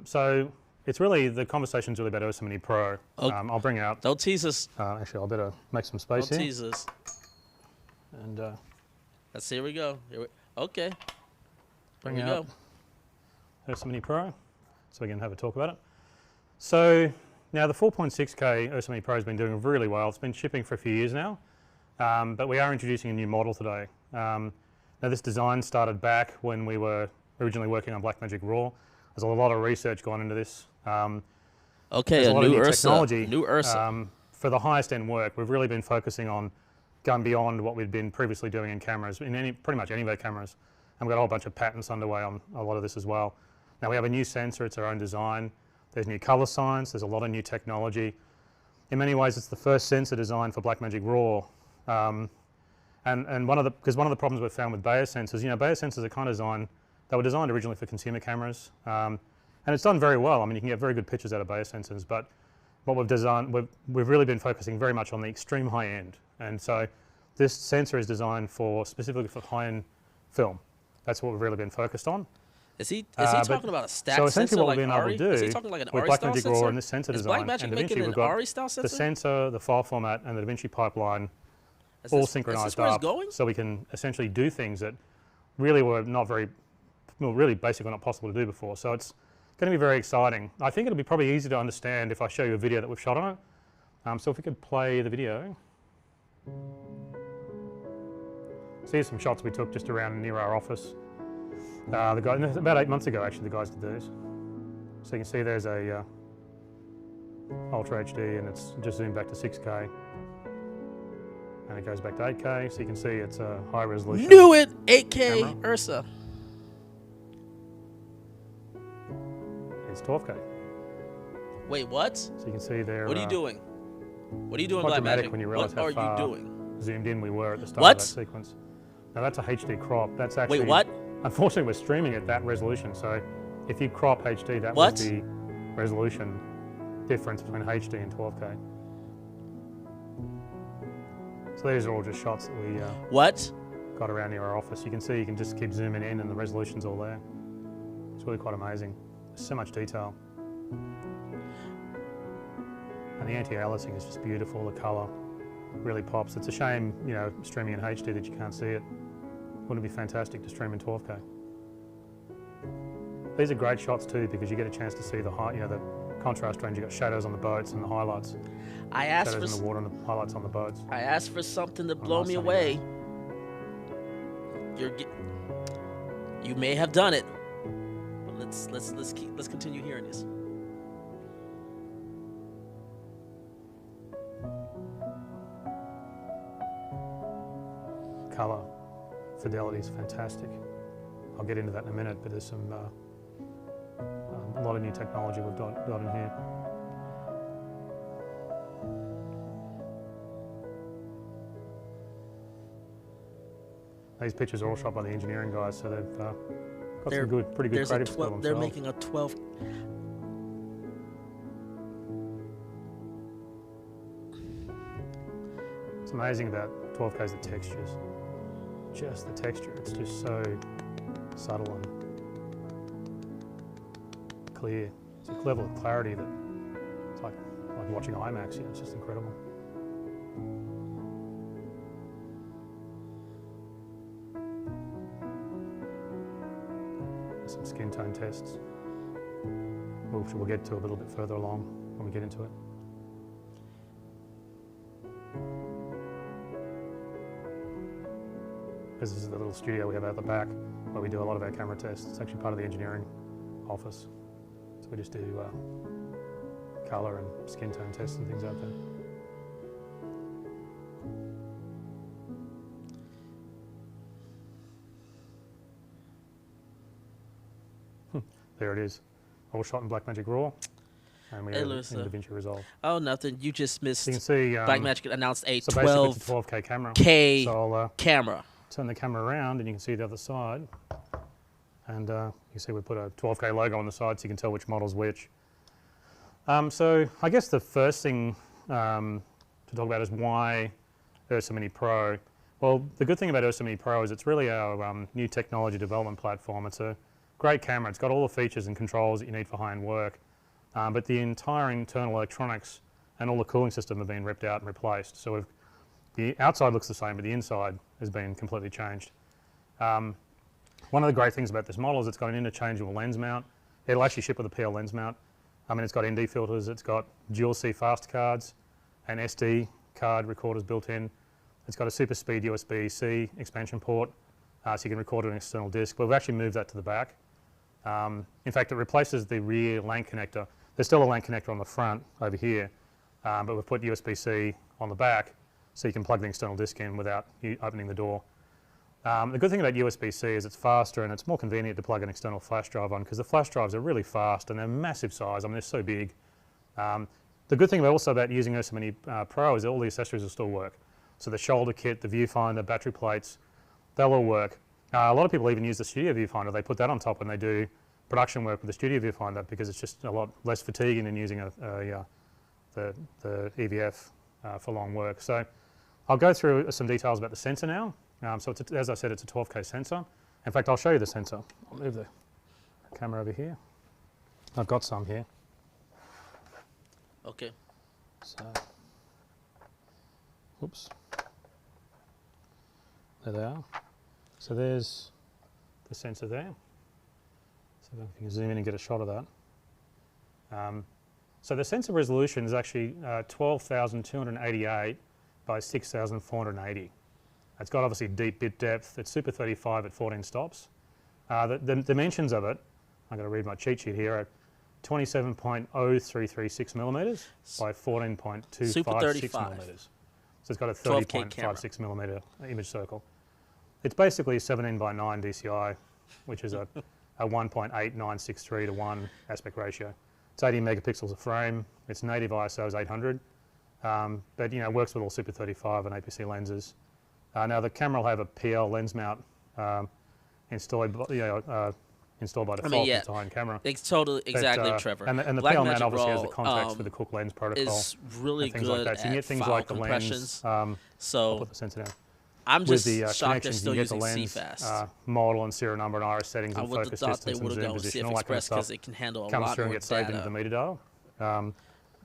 So it's really, the conversation's really about Ursa Mini Pro. I'll bring out... Don't tease us. Actually, I'll better make some space here. Don't tease us. And Here we go. Okay. bring Here we out go. Ursa Mini Pro, so we can have a talk about it. So now the 4.6K Ursa Mini Pro has been doing really well. It's been shipping for a few years now, but we are introducing a new model today. Now this design started back when we were originally working on Blackmagic RAW. There's a lot of research gone into this. Okay, there's a lot of new new Ursa. technology. New Ursa. For the highest end work, we've really been focusing on going beyond what we'd been previously doing in cameras, in pretty much any of our cameras. And we've got a whole bunch of patents underway on a lot of this as well. Now we have a new sensor, it's our own design. There's new color science, there's a lot of new technology. In many ways, it's the first sensor designed for Blackmagic RAW. And one of the problems we've found with biosensors, biosensors are kind of designed, they were designed originally for consumer cameras. And it's done very well. I mean, you can get very good pictures out of biosensors, but what we've designed, we've really been focusing very much on the extreme high end. And so this sensor is designed specifically for high-end film. That's what we've really been focused on. Is he talking about a stacked so sensor essentially what like we've been able to do Is he talking like an with Ari style Blackmagic sensor? RAW and this sensor design, Blackmagic and making DaVinci, an we've got Ari style sensor? the sensor, the file format, and the DaVinci pipeline Is all this synchronized where it's up, going? so we can essentially do things that really were really basically not possible to do before. So it's going to be very exciting. I think it'll be probably easy to understand if I show you a video that we've shot on it. So if we could play the video. So here's some shots we took just around near our office. About 8 months ago, actually, the guys did these. So you can see there's a Ultra HD, and it's just zoomed back to 6K. And it goes back to 8K, so you can see it's a high resolution. Knew it! 8K camera. Ursa. It's 12K. Wait, what? So you can see there. What are you doing? What are you doing, quite dramatic Blackmagic? when you realise What how are far you doing? zoomed in we were at the start What? of that sequence. Now that's a HD crop. That's actually. Wait, what? Unfortunately, we're streaming at that resolution. So if you crop HD, that What? was the resolution difference between HD and 12K. So these are all just shots that we What? got around near our office. You can see you can just keep zooming in and the resolution's all there. It's really quite amazing. There's so much detail. And the anti-aliasing is just beautiful. The colour really pops. It's a shame, streaming in HD that you can't see it. Wouldn't it be fantastic to stream in 12K? These are great shots too because you get a chance to see the the contrast range. You've got shadows on the boats and the highlights. I asked Shadows for in the water and the highlights on the boats. I asked for something to blow nice me sunny away. You may have done it. But let's continue hearing this. Colour fidelity is fantastic. I'll get into that in a minute, but there's some a lot of new technology we've got in here. These pictures are all shot by the engineering guys, so they've got some pretty good creative skill themselves. They're making a 12. What's amazing about 12K is the textures. Just the texture, it's just so subtle and clear. It's a level of clarity that it's like watching IMAX, it's just incredible. Some skin tone tests, which we'll get to a little bit further along when we get into it. This is the little studio we have out the back where we do a lot of our camera tests. It's actually part of the engineering office. So we just do colour and skin tone tests and things out there. There it is, all shot in Blackmagic RAW, and we have in DaVinci Resolve. Oh, nothing. You just missed. So you can see Blackmagic announced a so basically it's a 12K camera. So I'll camera. turn the camera around, and you can see the other side. And you can see we put a 12K logo on the side, so you can tell which model's which. So I guess the first thing to talk about is why Ursa Mini Pro. Well, the good thing about Ursa Mini Pro is it's really our new technology development platform. It's a great camera. It's got all the features and controls that you need for high-end work, but the entire internal electronics and all the cooling system have been ripped out and replaced. So the outside looks the same, but the inside has been completely changed. One of the great things about this model is it's got an interchangeable lens mount. It'll actually ship with a PL lens mount. I mean, it's got ND filters, it's got dual C fast cards and SD card recorders built in. It's got a super speed USB-C expansion port, so you can record an external disc, but we've actually moved that to the back. In fact, it replaces the rear LAN connector. There's still a LAN connector on the front over here, but we've put USB-C on the back so you can plug the external disk in without you opening the door. The good thing about USB-C is it's faster and it's more convenient to plug an external flash drive on, because the flash drives are really fast and they're massive size. I mean, they're so big. The good thing also about using Ursa Mini Pro is that all the accessories will still work. So the shoulder kit, the viewfinder, battery plates, they'll all work. A lot of people even use the studio viewfinder. They put that on top when they do production work with the studio viewfinder, because it's just a lot less fatiguing than using the EVF for long work. So I'll go through some details about the sensor now. So it's as I said, it's a 12K sensor. In fact, I'll show you the sensor. I'll move the camera over here. I've got some here. Okay. So, oops. There they are. So there's the sensor there. So if you can zoom in and get a shot of that. So the sensor resolution is actually 12,288 by 6,480. It's got obviously deep bit depth. It's Super 35 at 14 stops. The dimensions of it, I'm going to read my cheat sheet here, are 27.0336 millimeters by 14.256 millimeters. So it's got a 30.56 millimeter image circle. It's basically a 17 by 9 DCI, which is a 1.8963 to 1 aspect ratio. It's 80 megapixels a frame. Its native ISO is 800, but it works with all Super 35 and APC lenses. Now the camera will have a PL lens mount installed by default with the high-end camera. It's totally exactly, Trevor. And the PL mount obviously has the context with the Cook lens protocol. Is really things good like that. So you at get things file like the compressions. lens. So I'll put the sensor down. I'm just with the shocked they're connections, still you get the using lens, CFast. model and serial number and iris settings I and would have focus thought they distance would and have zoom gone with position, CF all that kind of Express because stuff. it can handle a Comes lot through and more gets saved into data. the meter dial.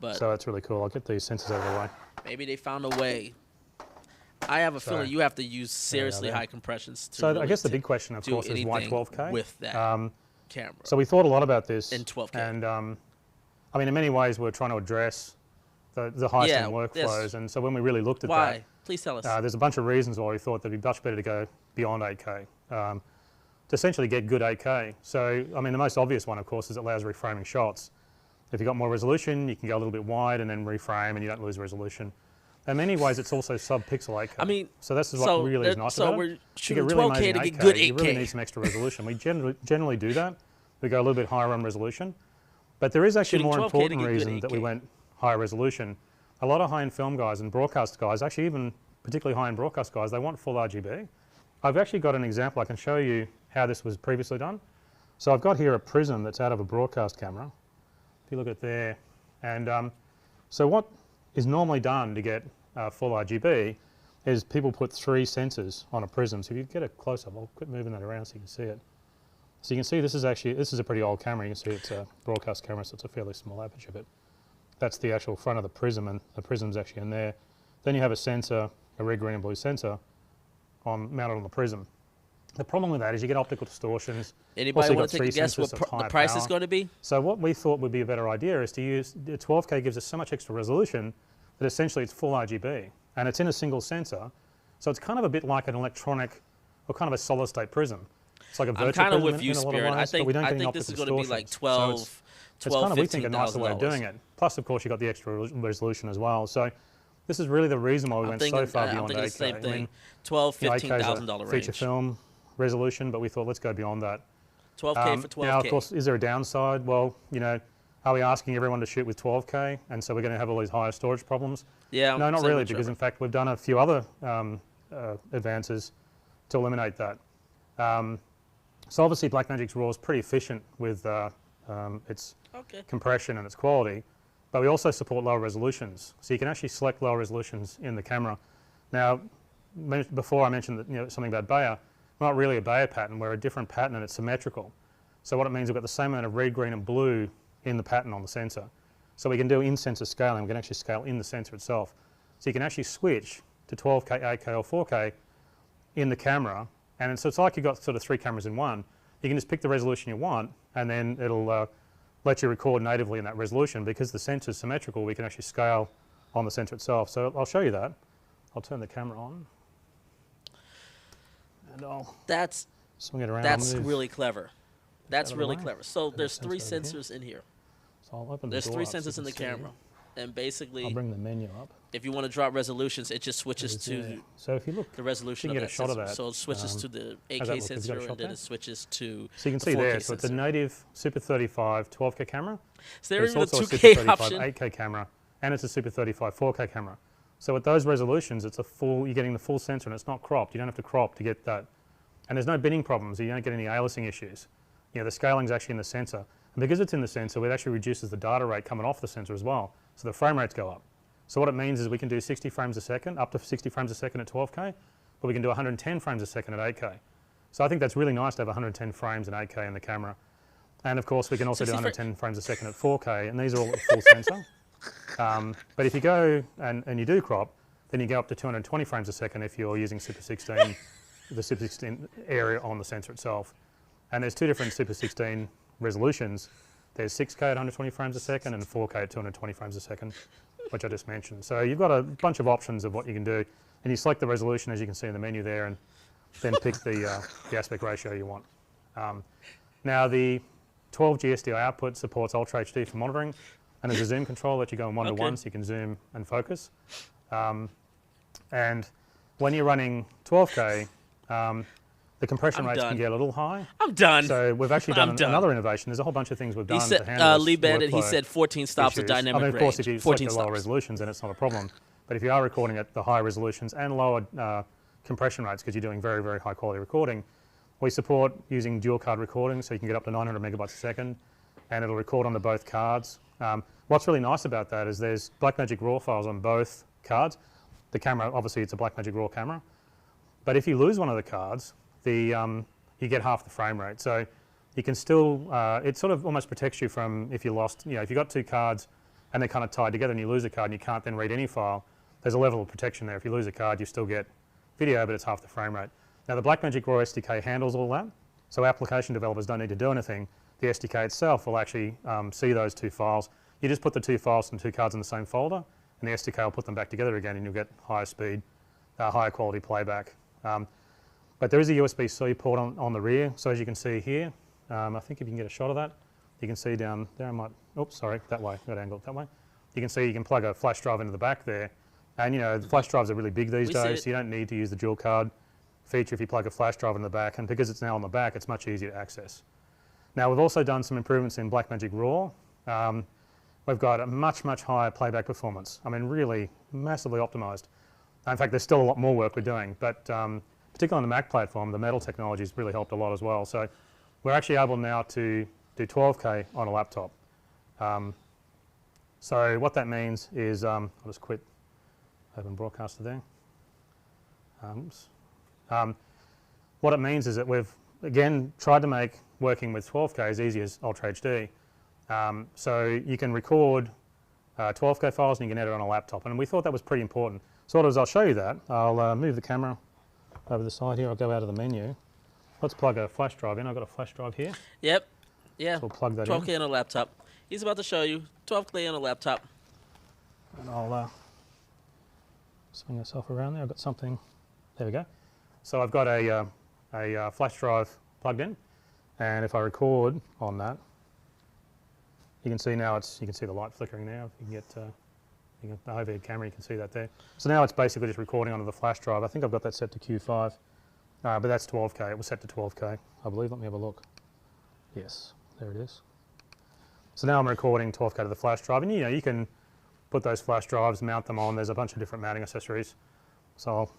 But So that's really cool. I'll get these sensors out of the way. maybe they found a way. I have a feeling you have to use seriously high compressions to So really I guess the big question, of course, is why 12K? with that camera. So we thought a lot about this. In 12K. And I mean, in many ways, we're trying to address the highest end workflows. And so when we really looked at Why? Please tell us. there's a bunch of reasons why we thought that it'd be much better to go beyond 8K. To essentially get good 8K. So, I mean, the most obvious one, of course, is it allows reframing shots. If you've got more resolution, you can go a little bit wide and then reframe and you don't lose resolution. In many ways, it's also sub-pixel 8K. I mean, so this is what really is nice about it. So we're shooting really 12K to get 8K, good 8K. You really need some extra resolution. We generally do that. We go a little bit higher on resolution. But there is actually a more important reason that we went higher resolution. A lot of high-end film guys and broadcast guys, actually even particularly high-end broadcast guys, they want full RGB. I've actually got an example. I can show you how this was previously done. So I've got here a prism that's out of a broadcast camera. If you look at there. And so what is normally done to get full RGB is people put 3 sensors on a prism. So if you get a close-up, I'll quit moving that around so you can see it. So you can see this is a pretty old camera. You can see it's a broadcast camera, so it's a fairly small aperture, but that's the actual front of the prism, and the prism's actually in there. Then you have a sensor, a red, green, and blue sensor mounted on the prism. The problem with that is you get optical distortions. Anybody want to take a guess what the price is going to be? So what we thought would be a better idea is to use, the 12K gives us so much extra resolution that essentially it's full RGB, and it's in a single sensor. So it's kind of a bit like an electronic, or kind of a solid state prism. It's like a virtual prism. I'm kind of with you, Spirit. I think this is going to be like 12, it's kind of, we think, a nicer way of doing it. Plus, of course, you got the extra resolution as well. So this is really the reason why we went so far beyond 8K. The same thing. I mean, $12,000-$15,000 range. Feature film resolution, but we thought let's go beyond that. 12K for 12K. Now, of course, is there a downside? Well, are we asking everyone to shoot with 12K, and so we're going to have all these higher storage problems? Yeah. No, not really, because in fact we've done a few other advances to eliminate that. So obviously Blackmagic's RAW is pretty efficient with its compression and its quality, but we also support lower resolutions. So you can actually select lower resolutions in the camera. Now, before I mentioned that, something about Bayer, we're not really a Bayer pattern, we're a different pattern and it's symmetrical. So what it means, we've got the same amount of red, green and blue in the pattern on the sensor. So we can do in-sensor scaling, we can actually scale in the sensor itself. So you can actually switch to 12K, 8K or 4K in the camera, and so it's like you've got sort of 3 cameras in one. You can just pick the resolution you want, and then it'll let you record natively in that resolution. Because the sensor's symmetrical, we can actually scale on the sensor itself. So I'll show you that. I'll turn the camera on, and I'll swing it around. That's really clever. That's really clever. So there's 3 sensors in here. So I'll open the There's door 3 up so you sensors in can the see. camera, and basically, I'll bring the menu up. if you want to drop resolutions, it just switches to So if you look, the resolution you can of get that a shot of sensor. that. So it switches to the how's that 8K look? Have you got a sensor, shot and then there? it switches to So you can the see 4K there, so it's a sensor. native Super 35 12K camera. Is there It's even a also a Super 2K 35 option? 8K camera, and it's a Super 35 4K camera. So at those resolutions, it's a full, you're getting the full sensor, and it's not cropped. You don't have to crop to get that. And there's no binning problems. You don't get any aliasing issues. You know, the scaling's actually in the sensor. And because it's in the sensor, it actually reduces the data rate coming off the sensor as well. So the frame rates go up. So what it means is we can do 60 frames a second, up to 60 frames a second at 12K, but we can do 110 frames a second at 8K. So I think that's really nice to have 110 frames in 8K in the camera. And of course, we can also do 110 frames a second at 4K, and these are all at full sensor. But if you go and you do crop, then you go up to 220 frames a second if you're using Super 16, the Super 16 area on the sensor itself. And there's 2 different Super 16 resolutions. There's 6K at 120 frames a second and 4K at 220 frames a second, which I just mentioned. So you've got a bunch of options of what you can do, and you select the resolution as you can see in the menu there, and then pick the aspect ratio you want. Now the 12G SDI output supports Ultra HD for monitoring, and there's a zoom control that you go in 1:1 so you can zoom and focus. And when you're running 12K, the compression rates can get a little high. I'm done. So we've actually done another innovation. There's a whole bunch of things we've done said, to handle this Lee Bandit, he workflow said 14 stops issues. of dynamic I mean, of course, range. if you select the lower resolutions, then it's not a problem. But if you are recording at the high resolutions and lower compression rates, because you're doing very, very high quality recording, we support using dual card recording, so you can get up to 900 megabytes a second, and it'll record onto both cards. What's really nice about that is there's Blackmagic RAW files on both cards. The camera, obviously, it's a Blackmagic RAW camera. But if you lose one of the cards, you get half the frame rate. So you can still, it sort of almost protects you from if you lost, you know, if you've got 2 cards and they're kind of tied together and you lose a card and you can't then read any file, there's a level of protection there. If you lose a card, you still get video, but it's half the frame rate. Now the Blackmagic RAW SDK handles all that, so application developers don't need to do anything. The SDK itself will actually see those 2 files. You just put the 2 files and 2 cards in the same folder, and the SDK will put them back together again, and you'll get higher speed, higher quality playback. But there is a USB-C port on the rear, so as you can see here, I think if you can get a shot of that, you can see down there, I might, oops, sorry, that way, got angled that way. You can see you can plug a flash drive into the back there, and you know, the flash drives are really big these days, so you don't need to use the dual card feature if you plug a flash drive in the back, and because it's now on the back, it's much easier to access. Now we've also done some improvements in Blackmagic RAW. We've got a much, much higher playback performance. I mean, really massively optimized. In fact, there's still a lot more work we're doing, but particularly on the Mac platform, the metal technology has really helped a lot as well. So we're actually able now to do 12K on a laptop. So what that means is, I'll just quit Open Broadcaster there. What it means is that we've, again, tried to make working with 12K as easy as Ultra HD. So you can record 12K files and you can edit on a laptop, and we thought that was pretty important. So what I'll do is I'll show you that. I'll move the camera over the side here. I'll go out of the menu. Let's plug a flash drive in. I've got a flash drive here. Yep. Yeah. So we'll plug that 12K in. on a laptop. He's about to show you 12K on a laptop. And I'll swing myself around there. I've got something. There we go. So I've got a flash drive plugged in, and if I record on that, you can see now you can see the light flickering now. If you can get the overhead camera, you can see that there. So now it's basically just recording onto the flash drive. I think I've got that set to Q5, but that's 12K. It was set to 12K, I believe. Let me have a look. Yes, there it is. So now I'm recording 12K to the flash drive, and you know, you can put those flash drives, mount them on. There's a bunch of different mounting accessories. So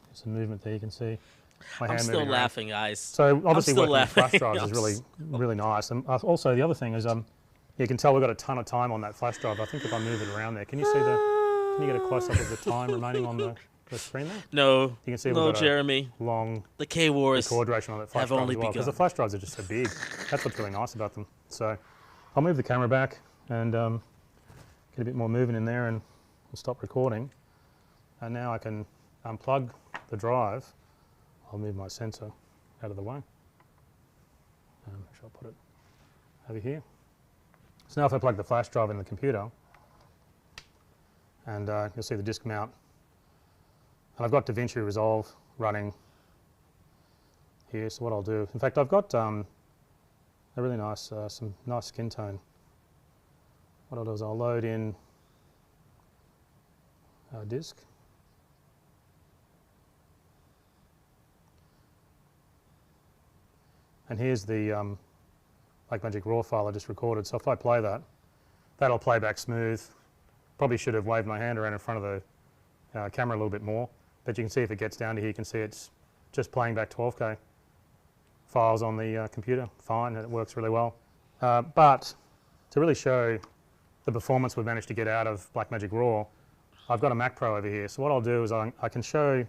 there's some movement there. You can see my hand I'm still moving laughing, around. guys. So obviously still working with flash laughing. drives is really, really nice. And also the other thing is, you can tell we've got a ton of time on that flash drive. I think if I move it around there, can you see can you get a close up of the time remaining on the screen there? No, you can see no, we've got Jeremy. a long The K-Wars record duration on that flash have drive only as well, because begun. the flash drives are just so big. That's what's really nice about them. So I'll move the camera back and get a bit more movement in there, and we'll stop recording. And now I can unplug the drive. I'll move my sensor out of the way. I'll put it over here. So now if I plug the flash drive in the computer, and you'll see the disk mount, and I've got DaVinci Resolve running here. So what I'll do, in fact, I've got a really nice, some nice skin tone what I'll do is I'll load in our disk. And here's the Blackmagic RAW file I just recorded. So if I play that, that'll play back smooth. Probably should have waved my hand around in front of the camera a little bit more, but you can see if it gets down to here, you can see it's just playing back 12K files on the computer, fine, and it works really well. But to really show the performance we've managed to get out of Blackmagic RAW, I've got a Mac Pro over here. So what I'll do is I can show,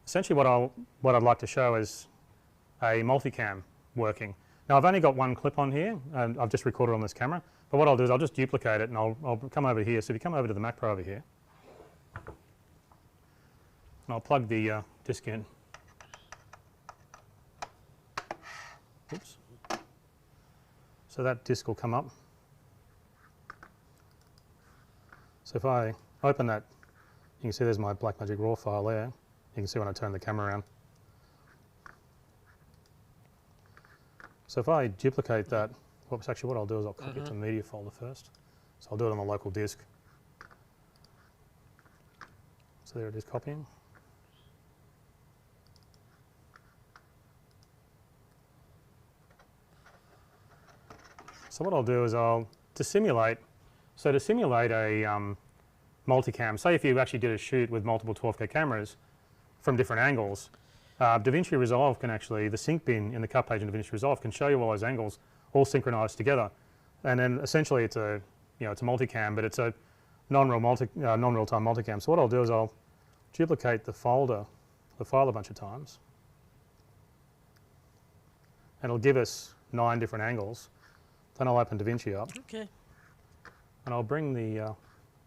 essentially what I'd like to show is a multicam working. Now I've only got one clip on here, and I've just recorded on this camera, but what I'll do is I'll just duplicate it and I'll come over here. So if you come over to the Mac Pro over here, and I'll plug the disk in. Oops. So that disk will come up. So if I open that, you can see there's my Blackmagic RAW file there. You can see when I turn the camera around. So if I duplicate that, whoops, actually what I'll do is I'll copy it to the media folder first. So I'll do it on the local disk. So there it is copying. So what I'll do is to simulate a multicam, say if you actually did a shoot with multiple 12K cameras from different angles, DaVinci Resolve can actually, the sync bin in the cut page in DaVinci Resolve can show you all those angles all synchronized together. And then essentially it's a multicam, but it's a non-real-time multicam. So what I'll do is I'll duplicate the file a bunch of times, and it'll give us 9 different angles. Then I'll open DaVinci up. Okay. And I'll bring the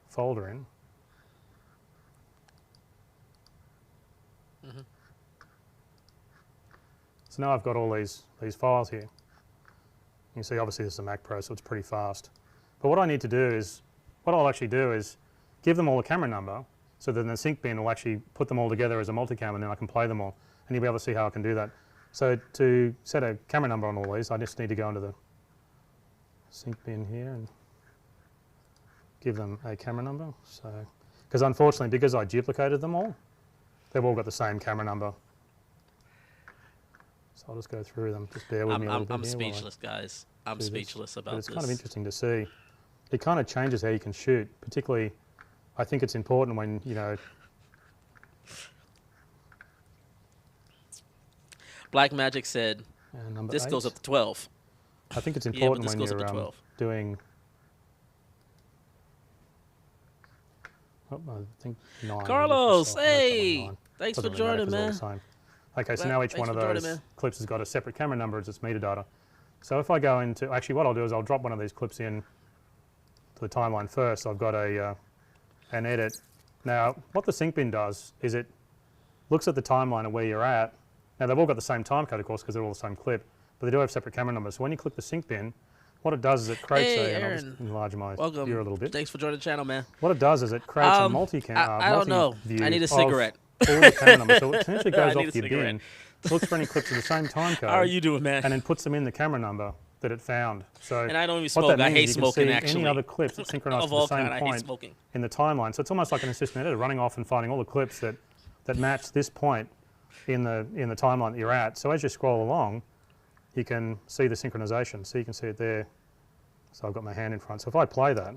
folder in. So now I've got all these files here. You can see obviously this is a Mac Pro, so it's pretty fast. But what I need to do is, what I'll actually do is give them all a camera number, so that the sync bin will actually put them all together as a multicam, and then I can play them all. And you'll be able to see how I can do that. So to set a camera number on all these, I just need to go into the sync bin here and give them a camera number. So, because unfortunately, because I duplicated them all, they've all got the same camera number. So I'll just go through them. Just bear with me a little bit. I'm speechless, guys. I'm speechless about this. But it's kind of interesting to see. It kind of changes how you can shoot. Particularly, I think it's important when, you know. Blackmagic said this 8 goes up to 12. I think it's important when you're doing. Oh, I think 9. Carlos, hey, thanks for joining, man. Okay, so now each one of those clips has got a separate camera number as its metadata. So if I go into, actually what I'll do is I'll drop one of these clips in to the timeline first. So I've got an edit. Now, what the sync bin does is it looks at the timeline of where you're at. Now, they've all got the same time code, of course, because they're all the same clip, but they do have separate camera numbers. So when you click the sync bin, what it does is it creates hey, and I'll just enlarge my view a little bit. Thanks for joining the channel, man. What it does is it creates a multicam. I don't know. I need a cigarette. All the camera numbers. So it essentially goes off your bin, looks for any clips of the same time code. How are you doing, man? And then puts them in the camera number that it found. So and I don't even smoke. I hate smoking, actually. Any other clips that synchronize to the same point in the timeline. So it's almost like an assistant editor running off and finding all the clips that match this point in the timeline that you're at. So as you scroll along, you can see the synchronization. So you can see it there. So I've got my hand in front. So if I play that,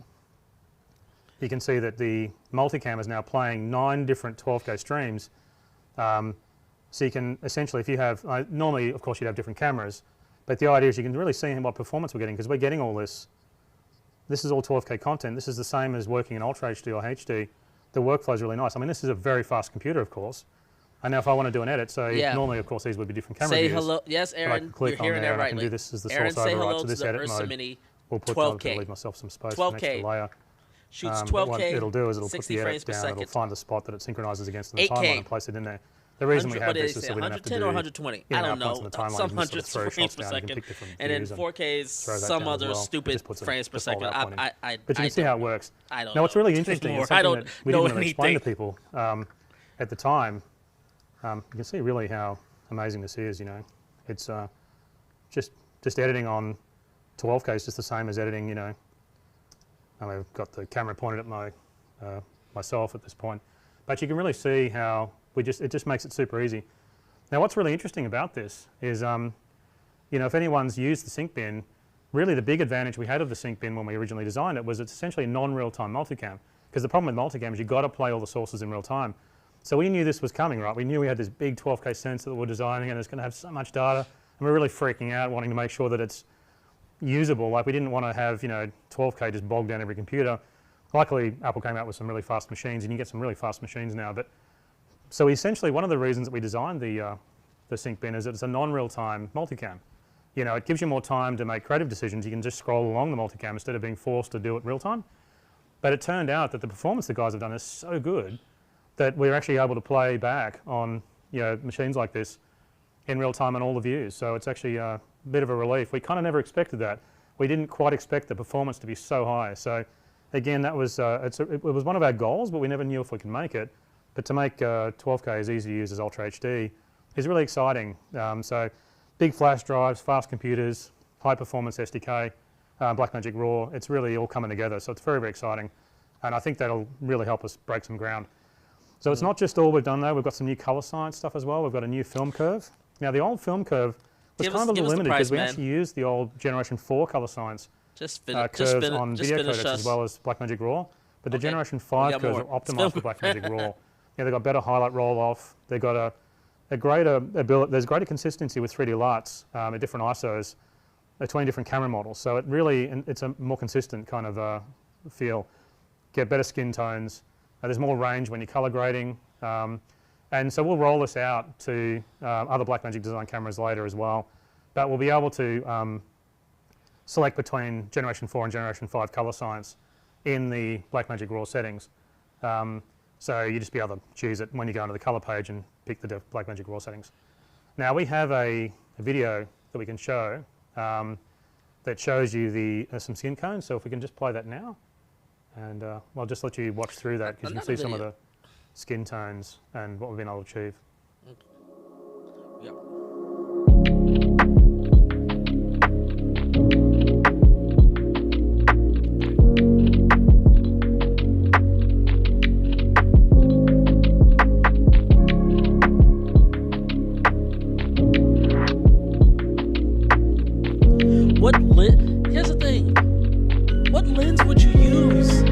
you can see that the multicam is now playing 9 different 12K streams. So you can essentially, if you have, normally of course you'd have different cameras, but the idea is you can really see what performance we're getting, because we're getting all this. This is all 12K content. This is the same as working in Ultra HD or HD. The workflow is really nice. I mean, this is a very fast computer, of course. And now if I want to do an edit, so normally of course these would be different camera views. Say hello. Yes, Aaron, you're hearing that right. I can do this as the Aaron, source say override. hello So this to the edit Ursa mode Mini will put 12K. leave myself some space 12K. for an extra layer. Shoots 12K. What it'll do is it'll put the edit down. It'll find the spot that it synchronizes against in the timeline and place it in there. The reason we have this is so we don't have to do 110 or 120. I don't know. Some hundreds of frames per second, and then 4K is some other stupid frames per second. But you can see how it works. I don't know. Now, what's really interesting is something that we didn't really explain to people at the time. You can see really how amazing this is. You know, it's just editing on 12K is just the same as editing, you know, and I've got the camera pointed at myself at this point. But you can really see how it just makes it super easy. Now what's really interesting about this is, if anyone's used the sync bin, really the big advantage we had of the sync bin when we originally designed it was it's essentially a non-real-time multicam. Because the problem with multicam is you've got to play all the sources in real time. So we knew this was coming, right? We knew we had this big 12K sensor that we're designing and it's going to have so much data, and we're really freaking out, wanting to make sure that it's usable. Like we didn't want to have 12K just bog down every computer. Luckily, Apple came out with some really fast machines, and you get some really fast machines now. But so essentially, one of the reasons that we designed the sync bin is that it's a non-real-time multicam. It gives you more time to make creative decisions. You can just scroll along the multicam instead of being forced to do it real time. But it turned out that the performance the guys have done is so good that we're actually able to play back on machines like this in real time on all the views. So it's actually a bit of a relief. We kind of never expected that. We didn't quite expect the performance to be so high. So again, that was it was one of our goals, but we never knew if we could make it. But to make 12K as easy to use as Ultra HD is really exciting. So big flash drives, fast computers, high performance SDK, Blackmagic RAW, it's really all coming together. So it's very, very exciting. And I think that'll really help us break some ground. So it's not just all we've done though, we've got some new color science stuff as well. We've got a new film curve. Now the old film curve was kind of a little limited because we actually used the old Generation 4 color science curves on video codecs as well as Blackmagic RAW. But the Generation 5 curves are optimized for Blackmagic RAW. They've got better highlight roll-off. They've got a greater ability, there's greater consistency with 3D LUTs at different ISOs between different camera models. So it's a more consistent kind of feel. Get better skin tones. There's more range when you're color grading. And so we'll roll this out to other Blackmagic design cameras later as well. But we'll be able to select between Generation 4 and Generation 5 color science in the Blackmagic RAW settings. So you just be able to choose it when you go into the color page and pick the Blackmagic RAW settings. Now we have a video that we can show that shows you some skin cones. So if we can just play that now, and I'll just let you watch through that because you can see some of the skin tones and what we've been able to achieve. Yep. Here's the thing. What lens would you use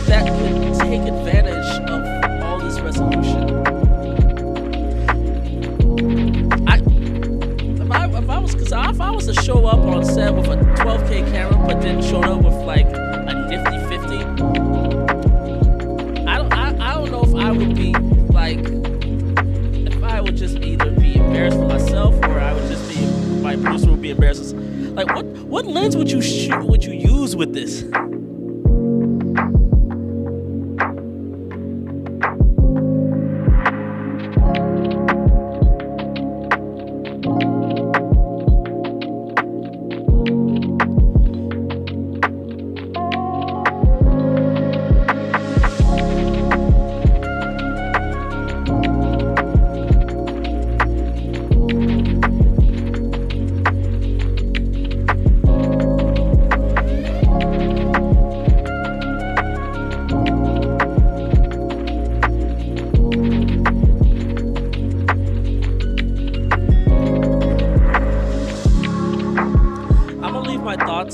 that could take advantage of all this resolution? If I was to show up on set with a 12K camera, but then showed up with like a nifty 50, I don't know if I would be like, if I would just either be embarrassed for myself or I would just be, my producer would be embarrassed. Like what lens would you use with this?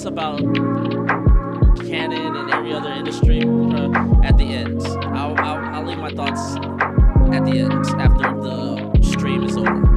About Canon and every other industry at the end. I'll leave my thoughts at the end after the stream is over.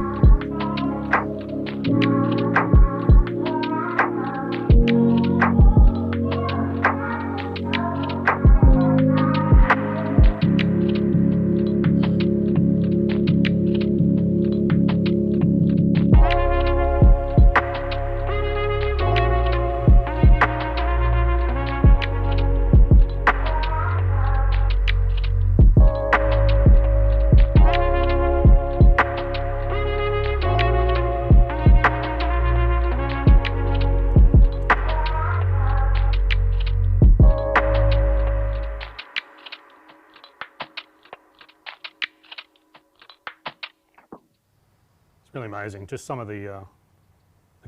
Really amazing. Just some of the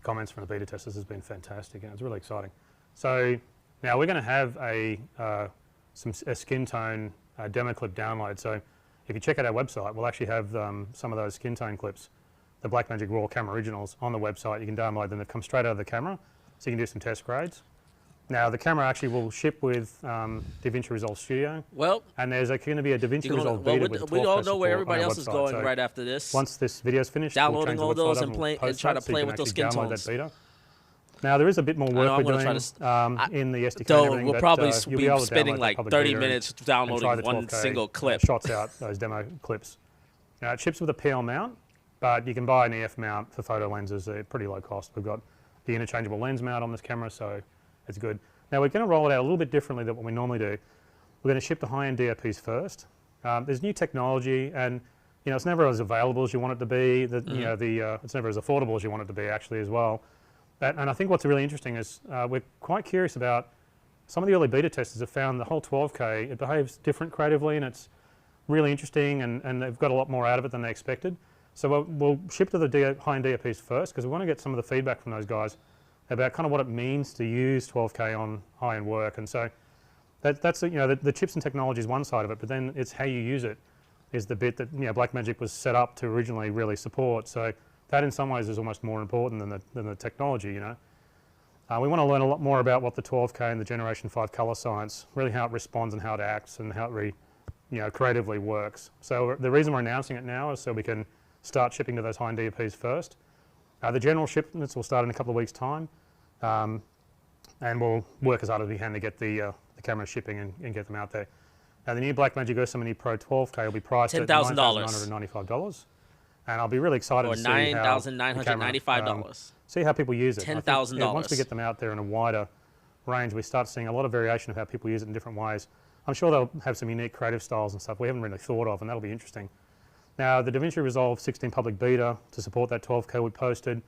comments from the beta testers has been fantastic, and it's really exciting. So Now we're going to have a skin tone demo clip download. So if you check out our website, we'll actually have some of those skin tone clips, the Blackmagic RAW camera originals, on the website. You can download them. They come straight out of the camera, so you can do some test grades. Now the camera actually will ship with DaVinci Resolve Studio. Well, and there's going to be a DaVinci Resolve beta with 12K we all know where support everybody on our else is website. going So right after this. once this video's finished, downloading we'll all change the those website and up play post and try to that so you play can with those actually skin download tones. that beta. Now there is a bit more work we're doing in the SDK. Though and everything, we'll probably you'll be able to spending download like that 30 beta minutes and downloading try the one 12K single clip. shots out those demo clips. Now it ships with a PL mount, but you can buy an EF mount for photo lenses. They're pretty low cost. We've got the interchangeable lens mount on this camera, so it's good. Now we're going to roll it out a little bit differently than what we normally do. We're going to ship the high-end DOPs first. There's new technology, and it's never as available as you want it to be. It's never as affordable as you want it to be, actually, as well. And I think what's really interesting is we're quite curious about some of the early beta testers have found the whole 12K, it behaves different creatively, and it's really interesting, and they've got a lot more out of it than they expected. So we'll ship to the high-end DOPs first, because we want to get some of the feedback from those guys about kind of what it means to use 12K on high-end work. And so that's the chips and technology is one side of it, but then it's how you use it is the bit that Blackmagic was set up to originally really support. So that in some ways is almost more important than the technology. We want to learn a lot more about what the 12K and the Generation 5 color science, really how it responds and how it acts and how it creatively works. So the reason we're announcing it now is so we can start shipping to those high-end DOPs first. The general shipments will start in a couple of weeks' time, and we'll work as hard as we can to get the camera shipping and get them out there. Now the new Blackmagic Ursa Mini Pro 12K will be priced at $9,995, and I'll be really excited to see $9,995. See how people use it. $10,000. Once we get them out there in a wider range, we start seeing a lot of variation of how people use it in different ways. I'm sure they'll have some unique creative styles and stuff we haven't really thought of, and that'll be interesting. Now the DaVinci Resolve 16 public beta to support that 12K we posted,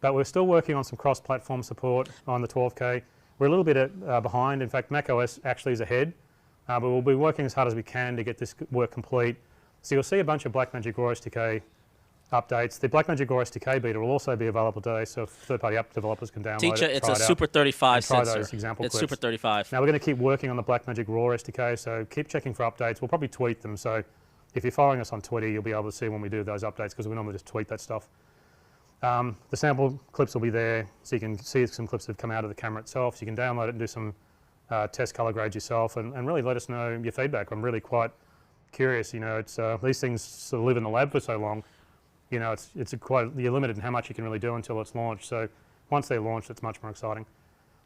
but we're still working on some cross-platform support on the 12K. We're a little bit behind. In fact, macOS actually is ahead, but we'll be working as hard as we can to get this work complete. So you'll see a bunch of Blackmagic RAW SDK updates. The Blackmagic RAW SDK beta will also be available today, so third-party app developers can download it. Teacher, it's a Super 35 sensor. Those example it's clips. Super 35. Now we're going to keep working on the Blackmagic RAW SDK, so keep checking for updates. We'll probably tweet them, so if you're following us on Twitter, you'll be able to see when we do those updates, because we normally just tweet that stuff. The sample clips will be there, so you can see some clips that have come out of the camera itself. So you can download it and do some test color grades yourself, and really let us know your feedback. I'm really quite curious. It's these things sort of live in the lab for so long. You're limited in how much you can really do until it's launched. So once they're launched, it's much more exciting.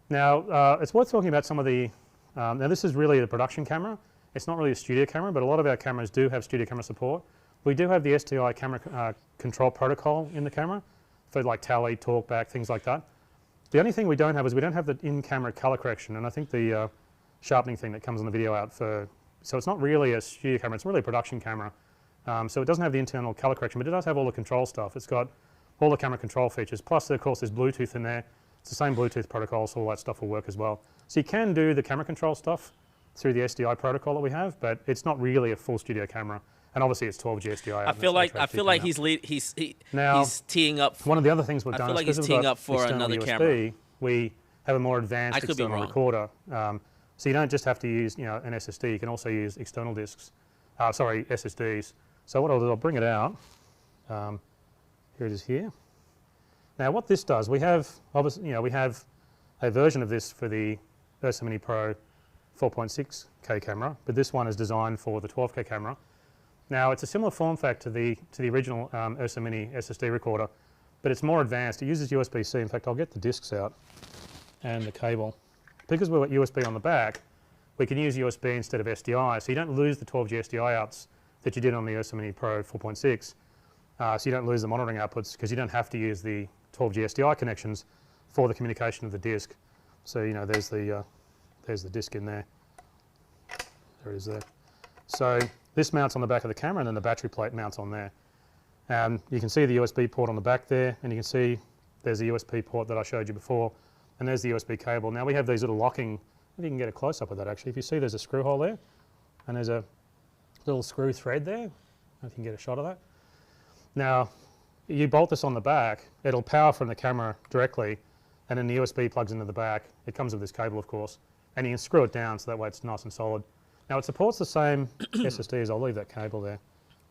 Now it's worth talking about some of the. Now this is really the production camera. It's not really a studio camera, but a lot of our cameras do have studio camera support. We do have the SDI camera control protocol in the camera for like tally, talkback, things like that. The only thing we don't have is we don't have the in-camera color correction, and I think the sharpening thing that comes on the video out so it's not really a studio camera, it's really a production camera. So it doesn't have the internal color correction, but it does have all the control stuff. It's got all the camera control features, plus of course there's Bluetooth in there. It's the same Bluetooth protocol, so all that stuff will work as well. So you can do the camera control stuff through the SDI protocol that we have, but it's not really a full studio camera. And obviously it's 12G SDI. I feel like he's teeing up. One of the other things we've done is because we've got for another USB, camera. We have a more advanced external recorder. So you don't just have to use an SSD. You can also use external disks. SSDs. So what I'll do, I'll bring it out. Here it is here. Now what this does, we have obviously we have a version of this for the Ursa Mini Pro 4.6K camera, but this one is designed for the 12K camera. Now it's a similar form factor to the original Ursa Mini SSD recorder, but it's more advanced. It uses USB-C. In fact, I'll get the discs out and the cable. Because we've got USB on the back, we can use USB instead of SDI, so you don't lose the 12G SDI outs that you did on the Ursa Mini Pro 4.6. So you don't lose the monitoring outputs because you don't have to use the 12G SDI connections for the communication of the disc. So there's the disc in there. There it is there. So this mounts on the back of the camera, and then the battery plate mounts on there. You can see the USB port on the back there, and you can see there's a USB port that I showed you before, and there's the USB cable. Now we have these little locking, maybe you can get a close-up of that actually. If you see there's a screw hole there, and there's a little screw thread there. I don't know if you can get a shot of that. Now, you bolt this on the back, it'll power from the camera directly, and then the USB plugs into the back. It comes with this cable, of course. and you can screw it down so that way it's nice and solid. Now it supports the same SSDs. I'll leave that cable there,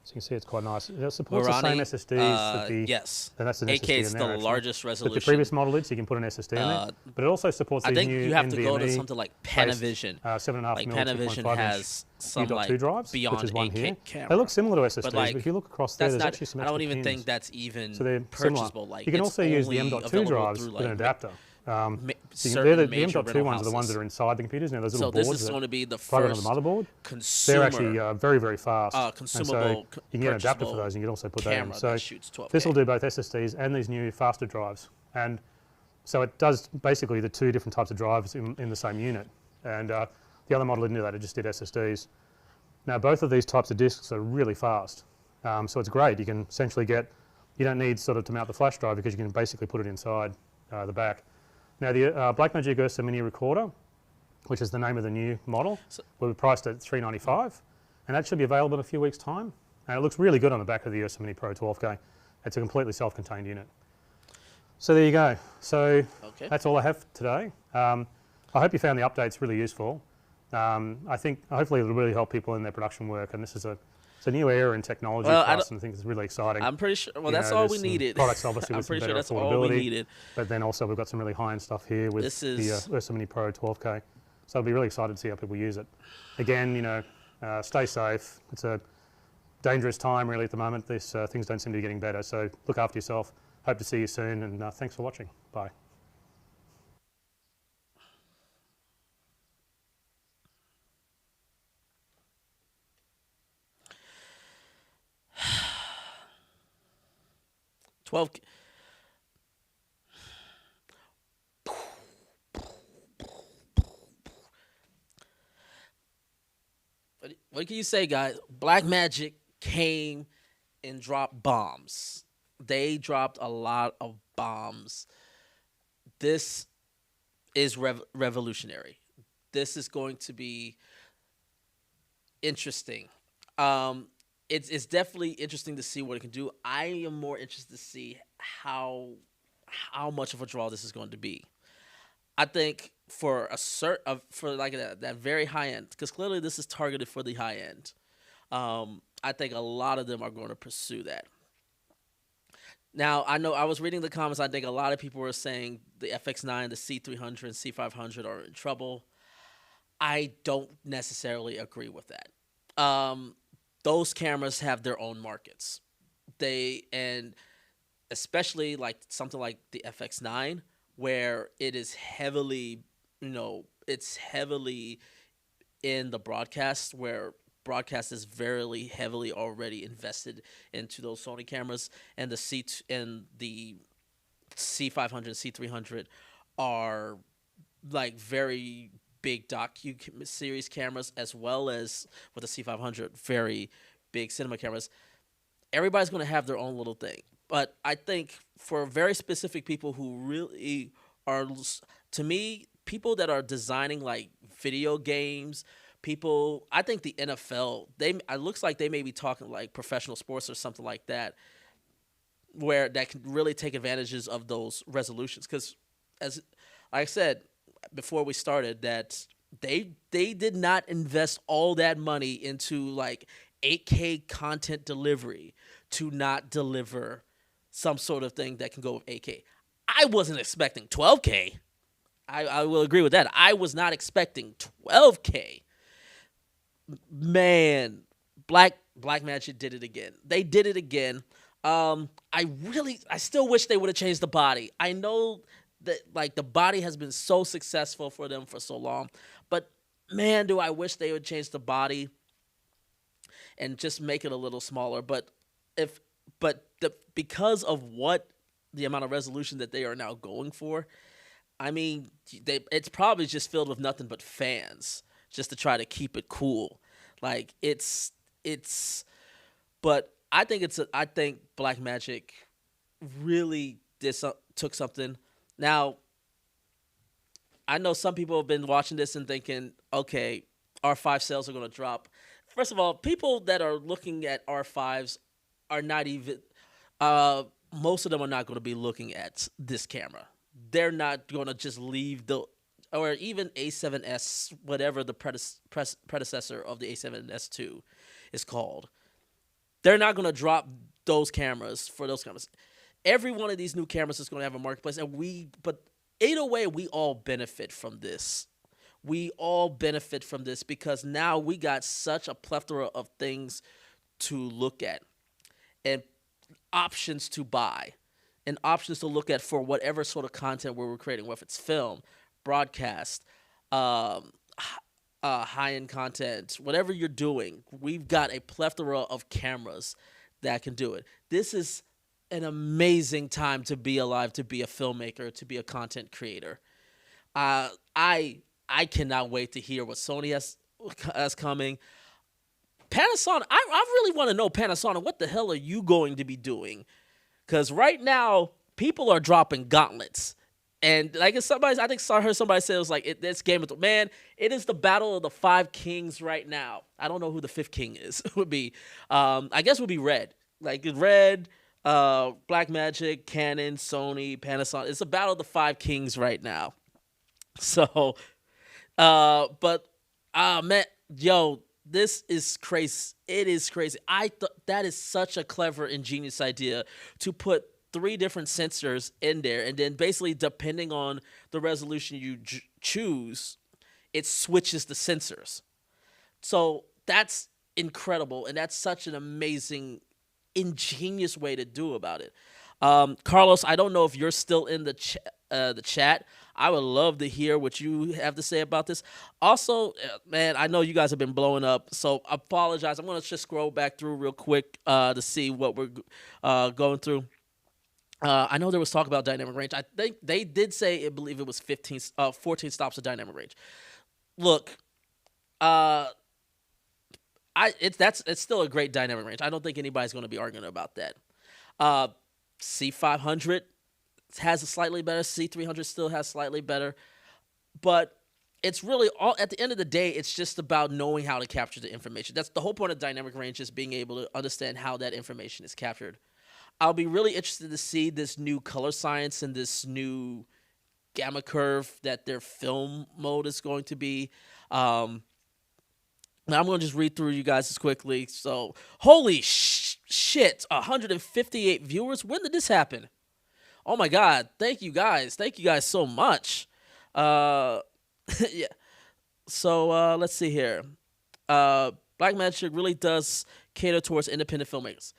so you can see it's quite nice. It supports the same SSDs that the yes. and that's an 8K SSD is in the there actually. largest That resolution. the previous model did, so you can put an SSD in there. But it also supports I these think new you have to go to NVMe something like based, Panavision. 7.5 Like mil, Panavision 2.5 has inch some U.2 like drives, beyond which is one 8K here. camera. They look similar to SSDs, But but like, if you look across there, that's there's not. actually some I extra don't even pins. think that's even So they're purchasable. similar. Like, You can it's also use the only M.2 available drives through, with an like, adapter. certain The major M.2 rental ones are the ones houses. that are inside the computers. Now those little So this boards is that going to be the plug onto first the motherboard. consumer They're actually very, very fast. And so consumable you can get an adapter for purchasable those, and you can also put that in. camera So that shoots 12K. this will do both SSDs and these new faster drives. And so it does basically the two different types of drives in the same unit. And the other model didn't do that, it just did SSDs. Now both of these types of disks are really fast. So it's great. You can essentially you don't need sort of to mount the flash drive because you can basically put it inside the back. Now the Blackmagic Ursa Mini Recorder, which is the name of the new model, will be priced at $395, and that should be available in a few weeks' time. And it looks really good on the back of the Ursa Mini Pro 12K. It's a completely self-contained unit. So there you go. So that's all I have today. I hope you found the updates really useful. I think hopefully it'll really help people in their production work, and this is it's a new era in technology for us, and I think it's really exciting. I'm pretty sure. Well, that's all we needed. Products obviously with some better affordability. But then also we've got some really high-end stuff here with the Ursa Mini Pro 12K. So I'll be really excited to see how people use it. Again, stay safe. It's a dangerous time really at the moment. These things don't seem to be getting better. So look after yourself. Hope to see you soon, and thanks for watching. Bye. What can you say, guys? Blackmagic came and dropped bombs. They dropped a lot of bombs. This is revolutionary. This is going to be interesting. It's definitely interesting to see what it can do. I am more interested to see how much of a draw this is going to be. I think for that very high end, because clearly this is targeted for the high end. I think a lot of them are going to pursue that. Now, I know I was reading the comments. I think a lot of people were saying the FX9, the C300, and C500 are in trouble. I don't necessarily agree with that. Those cameras have their own markets. And especially like something like the FX9, where it is heavily, it's heavily in the broadcast, where broadcast is very heavily already invested into those Sony cameras, and the C500 and C300 are like very big docu series cameras, as well as with the C500 very big cinema cameras. Everybody's going to have their own little thing, but I think for very specific people who really are, to me, people that are designing like video games, I think the NFL, it looks like they may be talking like professional sports or something like that, where that can really take advantages of those resolutions. Because as I said before we started, that they did not invest all that money into like 8K content delivery to not deliver some sort of thing that can go with 8K. I wasn't expecting 12K. I will agree with that. I was not expecting 12K. Man, Blackmagic did it again. They did it again. I still wish they would have changed the body. I know that like the body has been so successful for them for so long, but man, do I wish they would change the body and just make it a little smaller. Because of the amount of resolution that they are now going for, I mean, it's probably just filled with nothing but fans just to try to keep it cool. Like but I think Blackmagic really took something. Now, I know some people have been watching this and thinking, okay, R5 sales are going to drop. First of all, people that are looking at R5s are not even, most of them are not going to be looking at this camera. They're not going to just leave or even A7S, whatever the predecessor of the A7S2 is called, they're not going to drop those cameras for those cameras. Every one of these new cameras is going to have a marketplace, but either way, we all benefit from this. We all benefit from this because now we got such a plethora of things to look at and options to buy and options to look at for whatever sort of content we're creating, whether it's film, broadcast, high-end content, whatever you're doing. We've got a plethora of cameras that can do it. This is an amazing time to be alive, to be a filmmaker, to be a content creator. I cannot wait to hear what Sony has coming. Panasonic, I really want to know, Panasonic, what the hell are you going to be doing? Because right now, people are dropping gauntlets. And like I think I heard somebody say it was like, this game, man, it is the battle of the 5 kings right now. I don't know who the 5th king is. It would be, I guess it would be Red. Like Red, Blackmagic, Canon, Sony, Panasonic. It's a battle of the 5 kings right now. So, man, yo, this is crazy. It is crazy. That is such a clever, ingenious idea to put 3 different sensors in there, and then basically, depending on the resolution you choose, it switches the sensors. So that's incredible, and that's such an amazing, ingenious way to do about it. Carlos, I don't know if you're still in the chat. I would love to hear what you have to say about this. Also, man, I know you guys have been blowing up, so I apologize. I'm going to just scroll back through real quick to see what we're going through. I know there was talk about dynamic range. I think they did say, I believe it was 14 stops of dynamic range. Look, it's still a great dynamic range. I don't think anybody's going to be arguing about that. C500 has a slightly better. C300 still has slightly better, but it's really all at the end of the day. It's just about knowing how to capture the information. That's the whole point of dynamic range, is being able to understand how that information is captured. I'll be really interested to see this new color science and this new gamma curve that their film mode is going to be. Now I'm going to just read through you guys as quickly. So, holy shit, 158 viewers. When did this happen? Oh my God. Thank you guys. Thank you guys so much. Yeah. So, let's see here. Blackmagic really does cater towards independent filmmakers.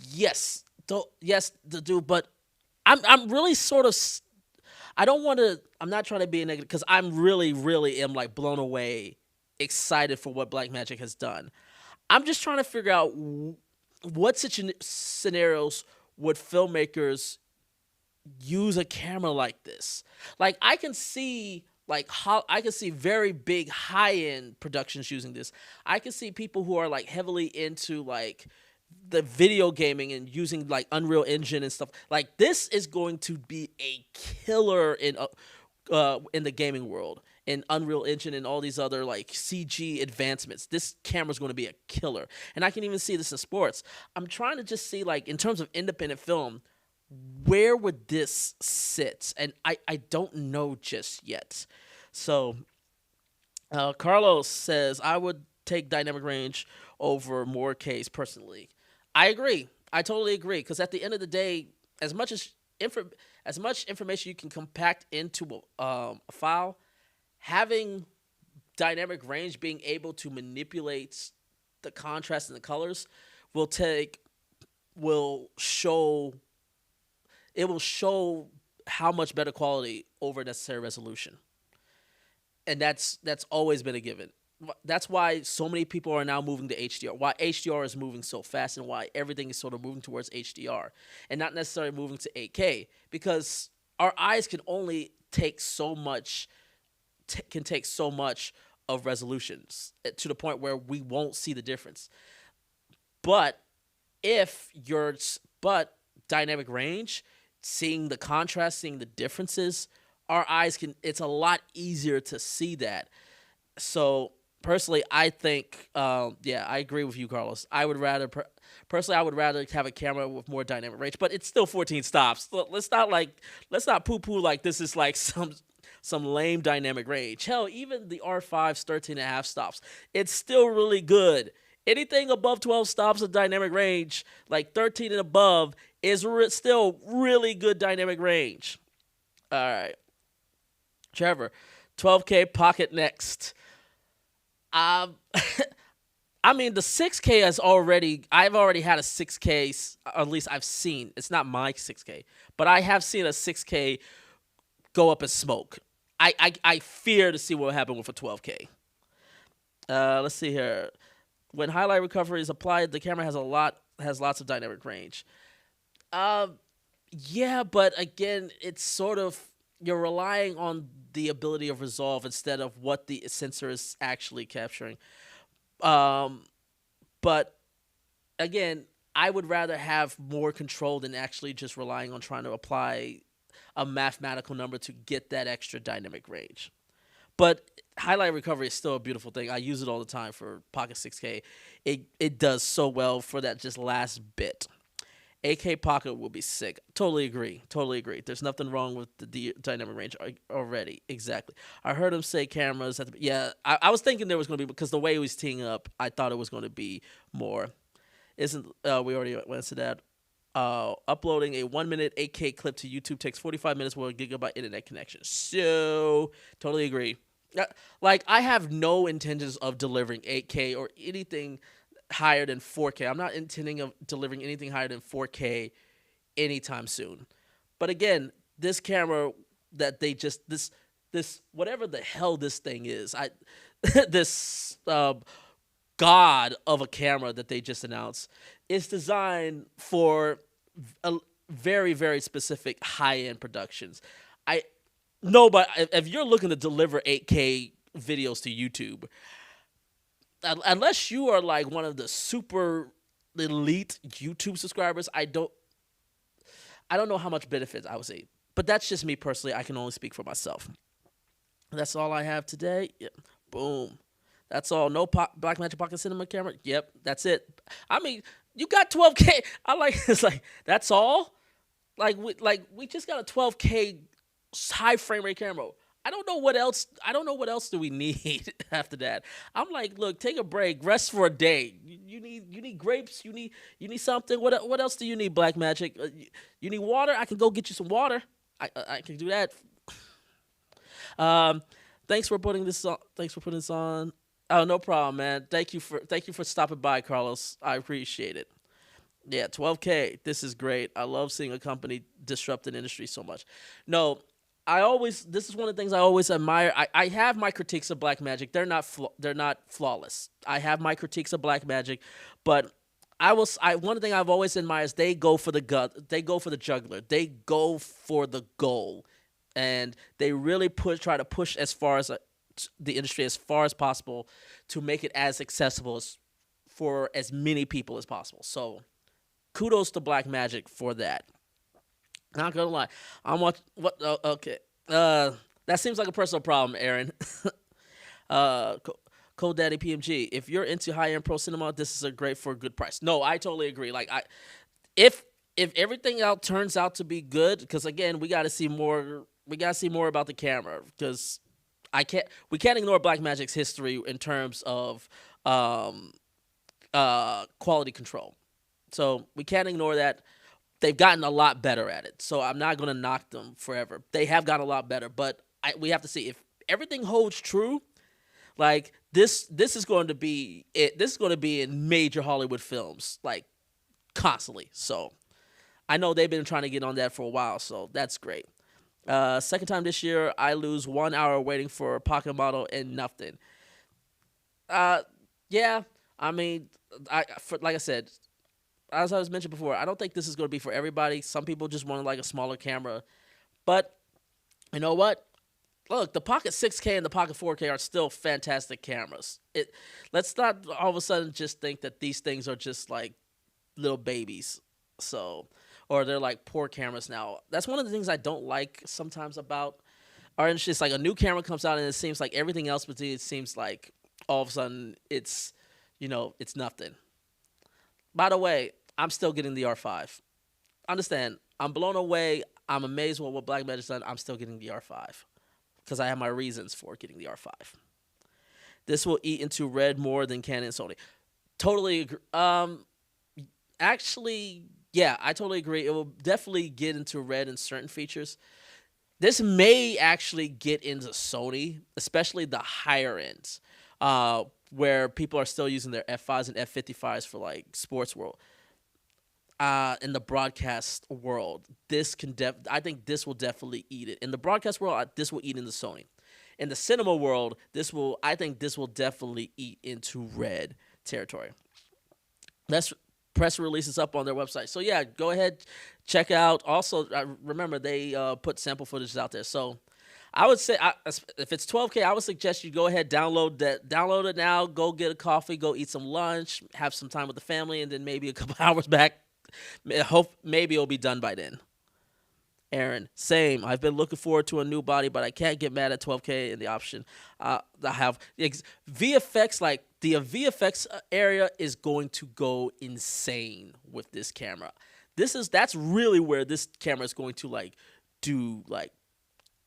Yes, dude, but I'm really sort of, I'm not trying to be a negative, because I'm really am like blown away, excited for what Blackmagic has done. I'm just trying to figure out what scenarios would filmmakers use a camera like this. Like I can see very big high-end productions using this. I can see people who are like heavily into like the video gaming and using like Unreal Engine and stuff. Like this is going to be a killer in the gaming world, in Unreal Engine and all these other like CG advancements. This camera's going to be a killer. And I can even see this in sports. I'm trying to just see, like, in terms of independent film, where would this sit? And I don't know just yet. So Carlos says, I would take dynamic range over more case personally. I agree. I totally agree. Because at the end of the day, as much information you can compact into a file, having dynamic range, being able to manipulate the contrast and the colors will show how much better quality over necessary resolution. And that's always been a given. That's why so many people are now moving to HDR, why HDR is moving so fast, and why everything is sort of moving towards HDR and not necessarily moving to 8K, because our eyes can only take so much of resolutions to the point where we won't see the difference. But dynamic range, seeing the contrast, seeing the differences, our eyes it's a lot easier to see that. So personally, I think, I agree with you, Carlos. I would rather have a camera with more dynamic range, but it's still 14 stops. So let's not poo-poo like this is like some some lame dynamic range. Hell, even the R5's 13.5 stops, it's still really good. Anything above 12 stops of dynamic range, like 13 and above, is still really good dynamic range. All right, Trevor, 12K Pocket next. Um, I mean, the 6K I've already had a 6K, at least I've seen. It's not my 6K, but I have seen a 6K go up in smoke. I fear to see what will happen with a 12K. Let's see here. When highlight recovery is applied, the camera has lots of dynamic range. Yeah, but again, it's sort of you're relying on the ability of resolve instead of what the sensor is actually capturing. Um, but again, I would rather have more control than actually just relying on trying to apply a mathematical number to get that extra dynamic range. But highlight recovery is still a beautiful thing. I use it all the time for Pocket 6K. It does so well for that just last bit. 8K Pocket will be sick. Totally agree. Totally agree. There's nothing wrong with the dynamic range already. Exactly. I heard him say cameras. Yeah, I was thinking there was going to be, because the way he was teeing up, I thought it was going to be more. Isn't we already went into that. Uploading a 1 minute 8K clip to YouTube takes 45 minutes with a gigabyte internet connection. So, totally agree. Like, I have no intentions of delivering 8K or anything higher than 4K. I'm not intending of delivering anything higher than 4K anytime soon. But again, this camera that they just this whatever the hell this thing is, this god of a camera that they just announced is designed for a very, very specific high-end productions. I no, but if you're looking to deliver 8K videos to YouTube, unless you are like one of the super elite YouTube subscribers, I don't know how much benefits I would say. But that's just me personally. I can only speak for myself. That's all I have today. Yeah. Boom. That's all. No Blackmagic Pocket Cinema camera. Yep, that's it. I mean, you got 12K. I like it's like that's all. We just got a 12K high frame rate camera. I don't know what else. I don't know what else do we need after that. I'm like, look, take a break, rest for a day. You need grapes. You need something. What else do you need, Blackmagic? You need water. I can go get you some water. I can do that. Thanks for putting this on. Thanks for putting this on. Oh, no problem, man. Thank you for stopping by, Carlos. I appreciate it. Yeah, 12K. This is great. I love seeing a company disrupt an industry so much. No, this is one of the things I always admire. I have my critiques of Blackmagic. They're not flawless. I have my critiques of Blackmagic, but one thing I've always admired is they go for the jugular. They go for the goal, and they really try to push as far as the industry as far as possible to make it as accessible for as many people as possible. So, kudos to Blackmagic for that. Not gonna lie, okay. That seems like a personal problem, Aaron. Code Daddy PMG. If you're into high end pro cinema, this is great for a good price. No, I totally agree. Like if everything else turns out to be good, because again, we got to see more. We got to see more about the camera, because we can't ignore Blackmagic's history in terms of quality control. So we can't ignore that. They've gotten a lot better at it. So I'm not going to knock them forever. They have gotten a lot better, but we have to see if everything holds true. Like this is going to be it. This is going to be in major Hollywood films, like constantly. So I know they've been trying to get on that for a while. So that's great. Second time this year, I lose 1 hour waiting for a pocket model and nothing. Yeah, I mean, like I said, as I was mentioned before, I don't think this is going to be for everybody. Some people just want like a smaller camera, but you know what? Look, the Pocket 6K and the Pocket 4K are still fantastic cameras. Let's not all of a sudden just think that these things are just like little babies. So, or they're like poor cameras now. That's one of the things I don't like sometimes about our industry. It's like a new camera comes out and it seems like everything else, but it seems like all of a sudden it's nothing. By the way, I'm still getting the R5. Understand, I'm blown away. I'm amazed with what Blackmagic's done. I'm still getting the R5. because I have my reasons for getting the R5. This will eat into red more than Canon and Sony. Totally agree. Actually, yeah, I totally agree. It will definitely get into red in certain features. This may actually get into Sony, especially the higher ends, where people are still using their F5s and F55s for like sports world. In the broadcast world, I think this will definitely eat it. In the broadcast world, this will eat into Sony. In the cinema world, I think this will definitely eat into red territory. Let's press releases up on their website. So yeah, go ahead, check out. Also, remember they put sample footage out there. So I would say if it's 12K, I would suggest you go ahead, download it now. Go get a coffee, go eat some lunch, have some time with the family, and then maybe a couple hours back. Hope maybe it'll be done by then. Aaron, same. I've been looking forward to a new body, but I can't get mad at 12K in the option. I have VFX, like the VFX area is going to go insane with this camera. That's really where this camera is going to like do like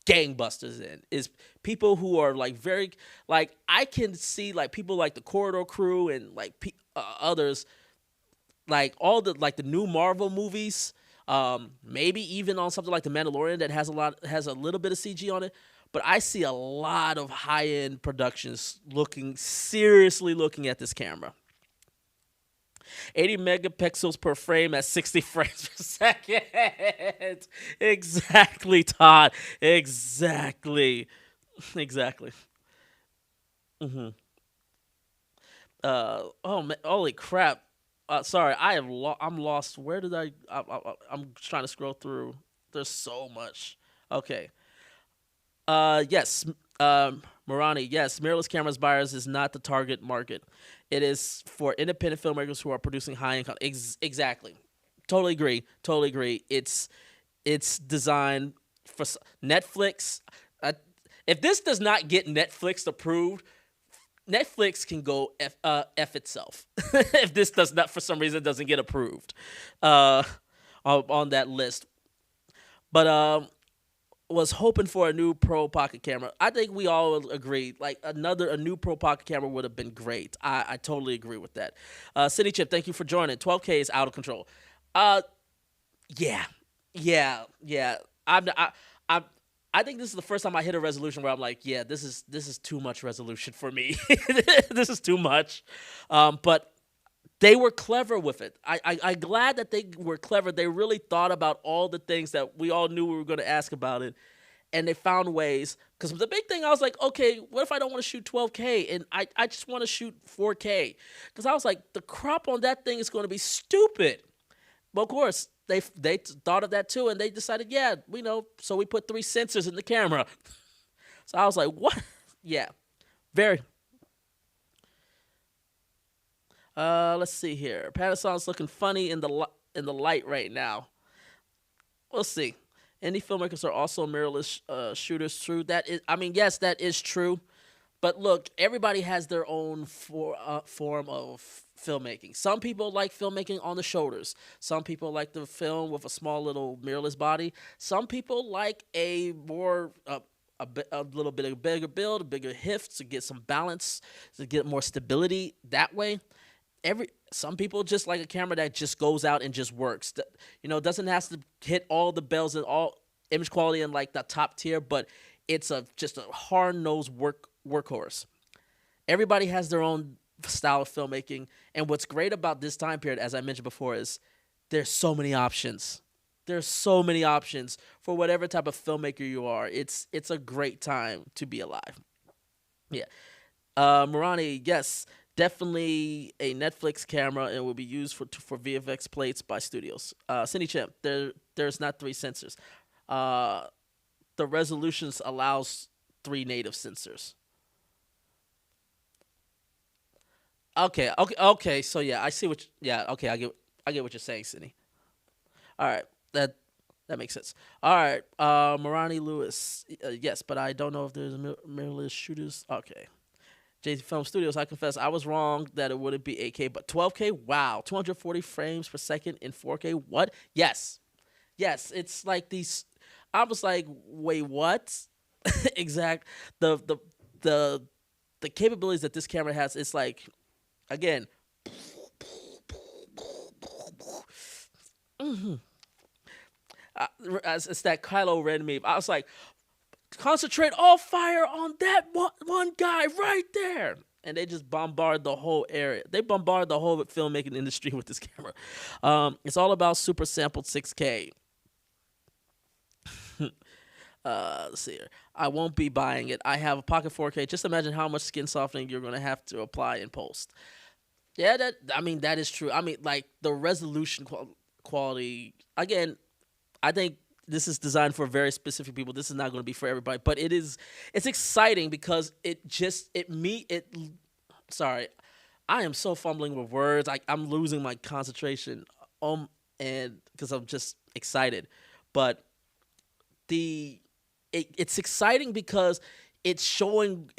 gangbusters in. Is people who are like very like I can see like people like the Corridor Crew and like others like all the like the new Marvel movies. Maybe even on something like The Mandalorian that has a little bit of CG on it, but I see a lot of high-end productions seriously looking at this camera. 80 megapixels per frame at 60 frames per second. Exactly, Todd. Exactly. Mm-hmm. Oh man, holy crap. Sorry, I'm lost. Where did I'm trying to scroll through. There's so much. Okay. Yes. Morani, yes, mirrorless cameras buyers is not the target market. It is for independent filmmakers who are producing high-end content. Exactly. Totally agree. It's designed for Netflix. If this does not get Netflix approved, Netflix can go F itself if this does not, for some reason, doesn't get approved on that list. But was hoping for a new Pro Pocket camera. I think we all agree, like a new Pro Pocket camera would have been great. I totally agree with that. City Chip, thank you for joining. 12K is out of control. Yeah. I think this is the first time I hit a resolution where I'm like, yeah, this is too much resolution for me. This is too much. But they were clever with it. I'm glad that they were clever. They really thought about all the things that we all knew we were going to ask about it. And they found ways. Because the big thing, I was like, okay, what if I don't want to shoot 12K? And I just want to shoot 4K. Because I was like, the crop on that thing is going to be stupid. But of course, they thought of that too, and they decided, yeah, we know. So we put 3 sensors in the camera. So I was like, what? Yeah, very. Let's see here. Panasonic's looking funny in the light right now. We'll see. Indie filmmakers are also mirrorless shooters. True. Yes, that is true. But look, everybody has their own form of filmmaking. Some people like filmmaking on the shoulders. Some people like the film with a small little mirrorless body. Some people like a more a little bit of a bigger build, a bigger heft to get some balance, to get more stability that way. Some people just like a camera that just goes out and just works. Doesn't have to hit all the bells and all image quality and like the top tier, but it's just a hard-nosed workhorse. Everybody has their own style of filmmaking, and what's great about this time period, as I mentioned before, is there's so many options. There's so many options for whatever type of filmmaker you are. It's a great time to be alive. Yeah. Morani, yes, definitely a Netflix camera and will be used for VFX plates by studios. Cindy Champ, there's not 3 sensors. The resolutions allows 3 native sensors. Okay. So yeah, I see what. Okay, I get what you're saying, Cindy. All right, that makes sense. All right, Morani Lewis, yes, but I don't know if there's mirrorless shooters. Okay, JT Film Studios. I confess, I was wrong that it wouldn't be 8K, but 12K. Wow, 240 frames per second in 4K. What? Yes, it's like these. I was like, wait, what? exact the the the the capabilities that this camera has. It's like, again, uh, it's that Kylo Ren meme. I was like, concentrate all fire on that one guy right there. And they just bombard the whole area. They bombard the whole filmmaking industry with this camera. It's all about super sampled 6K. Let's see here. I won't be buying it. I have a Pocket 4K. Just imagine how much skin softening you're going to have to apply in post. Yeah, that is true. I mean, like the resolution quality. Again, I think this is designed for very specific people. This is not going to be for everybody, but it's exciting because sorry, I am so fumbling with words. I'm losing my concentration and because I'm just excited. But it's exciting because it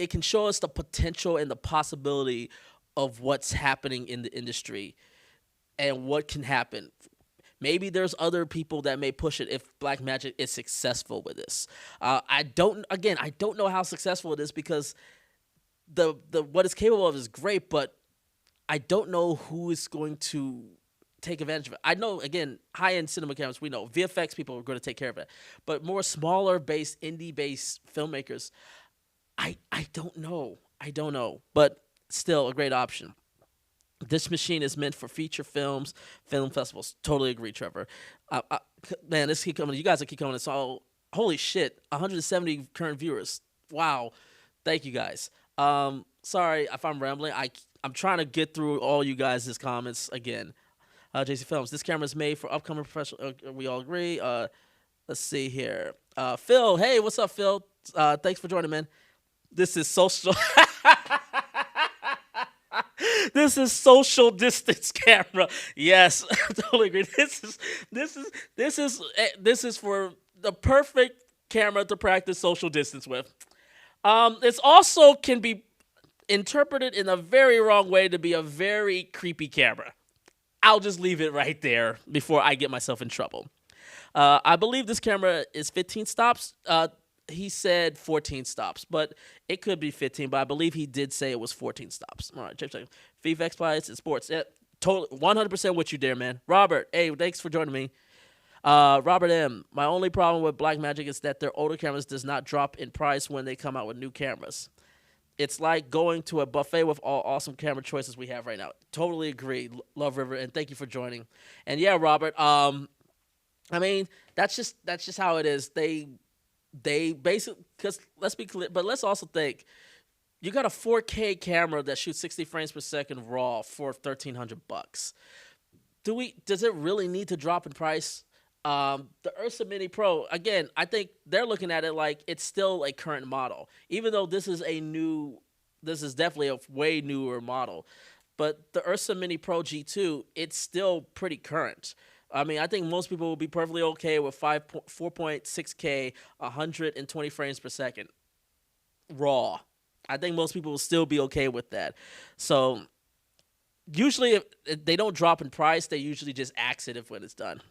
can show us the potential and the possibility of what's happening in the industry and what can happen. Maybe there's other people that may push it if Blackmagic is successful with this. I don't know how successful it is because the what it's capable of is great, but I don't know who is going to take advantage of it. I know, again, high end cinema cameras, we know VFX people are going to take care of it, but more smaller based, indie based filmmakers, I don't know. But still a great option. This machine is meant for feature films, film festivals. Totally agree, Trevor. Man, this keep coming. You guys are keep coming. It's all holy shit. 170 current viewers. Wow, thank you guys. Sorry if I'm rambling. I'm trying to get through all you guys' comments again. JC Films. This camera is made for upcoming professional. We all agree. Let's see here. Phil. Hey, what's up, Phil? Thanks for joining, man. This is social. This is social distance camera. Yes, I totally agree. This is for the perfect camera to practice social distance with. It's also can be interpreted in a very wrong way to be a very creepy camera. I'll just leave it right there before I get myself in trouble. I believe this camera is 15 stops. He said 14 stops, but it could be 15. But I believe he did say it was 14 stops. All right, check. VFX Pilots and Sports. Yeah, totally, 100% with you there, man. Robert, hey, thanks for joining me. Robert M. My only problem with Blackmagic is that their older cameras does not drop in price when they come out with new cameras. It's like going to a buffet with all awesome camera choices we have right now. Totally agree. Love River, and thank you for joining. And yeah, Robert. I mean, that's just how it is. They basically, because let's be clear, but let's also think, you got a 4K camera that shoots 60 frames per second raw for $1,300. Does it really need to drop in price? The Ursa Mini Pro, again, I think they're looking at it like it's still a current model, even though this is definitely a way newer model. But the Ursa Mini Pro G2, it's still pretty current. I mean, I think most people will be perfectly okay with 4.6K, 120 frames per second, raw. I think most people will still be okay with that. So usually, if they don't drop in price, they usually just axe it when it's done.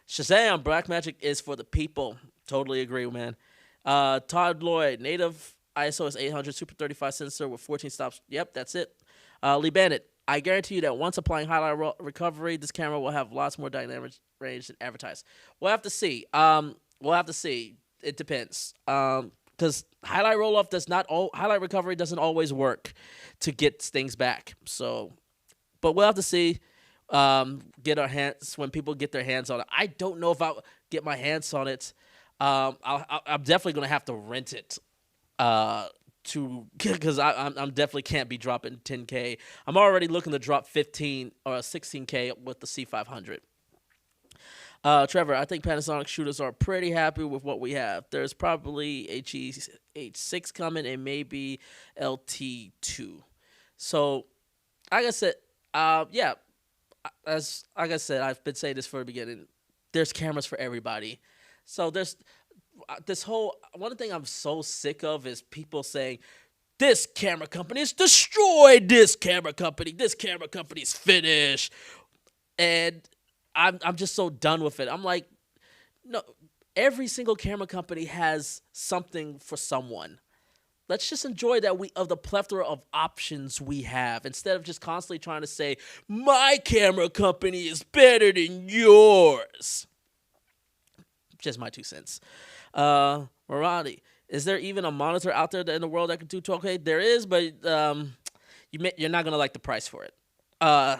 Shazam! Blackmagic is for the people. Totally agree, man. Todd Lloyd, native ISO is 800, Super 35 sensor with 14 stops. Yep, that's it. Lee Bandit. I guarantee you that once applying highlight recovery, this camera will have lots more dynamic range than advertised. We'll have to see. It depends. Because highlight recovery doesn't always work to get things back. So, but we'll have to see. Get our hands when people get their hands on it. I don't know if I'll get my hands on it. I'm definitely gonna have to rent it. Because I'm definitely can't be dropping 10K. I'm already looking to drop 15 or 16K with the C500. Trevor, I think Panasonic shooters are pretty happy with what we have. There's probably H6 coming and maybe LT2. So, like I said, yeah. Like I said, I've been saying this from the beginning. There's cameras for everybody. So there's this whole one thing I'm so sick of is people saying this camera company is destroyed. This camera company's finished, and I'm just so done with it. I'm like, no, every single camera company has something for someone. Let's just enjoy that we of the plethora of options we have instead of just constantly trying to say my camera company is better than yours. Just my 2 cents. Morati, is there even a monitor out there in the world that can do 12K? There is, but you're not gonna like the price for it. Uh,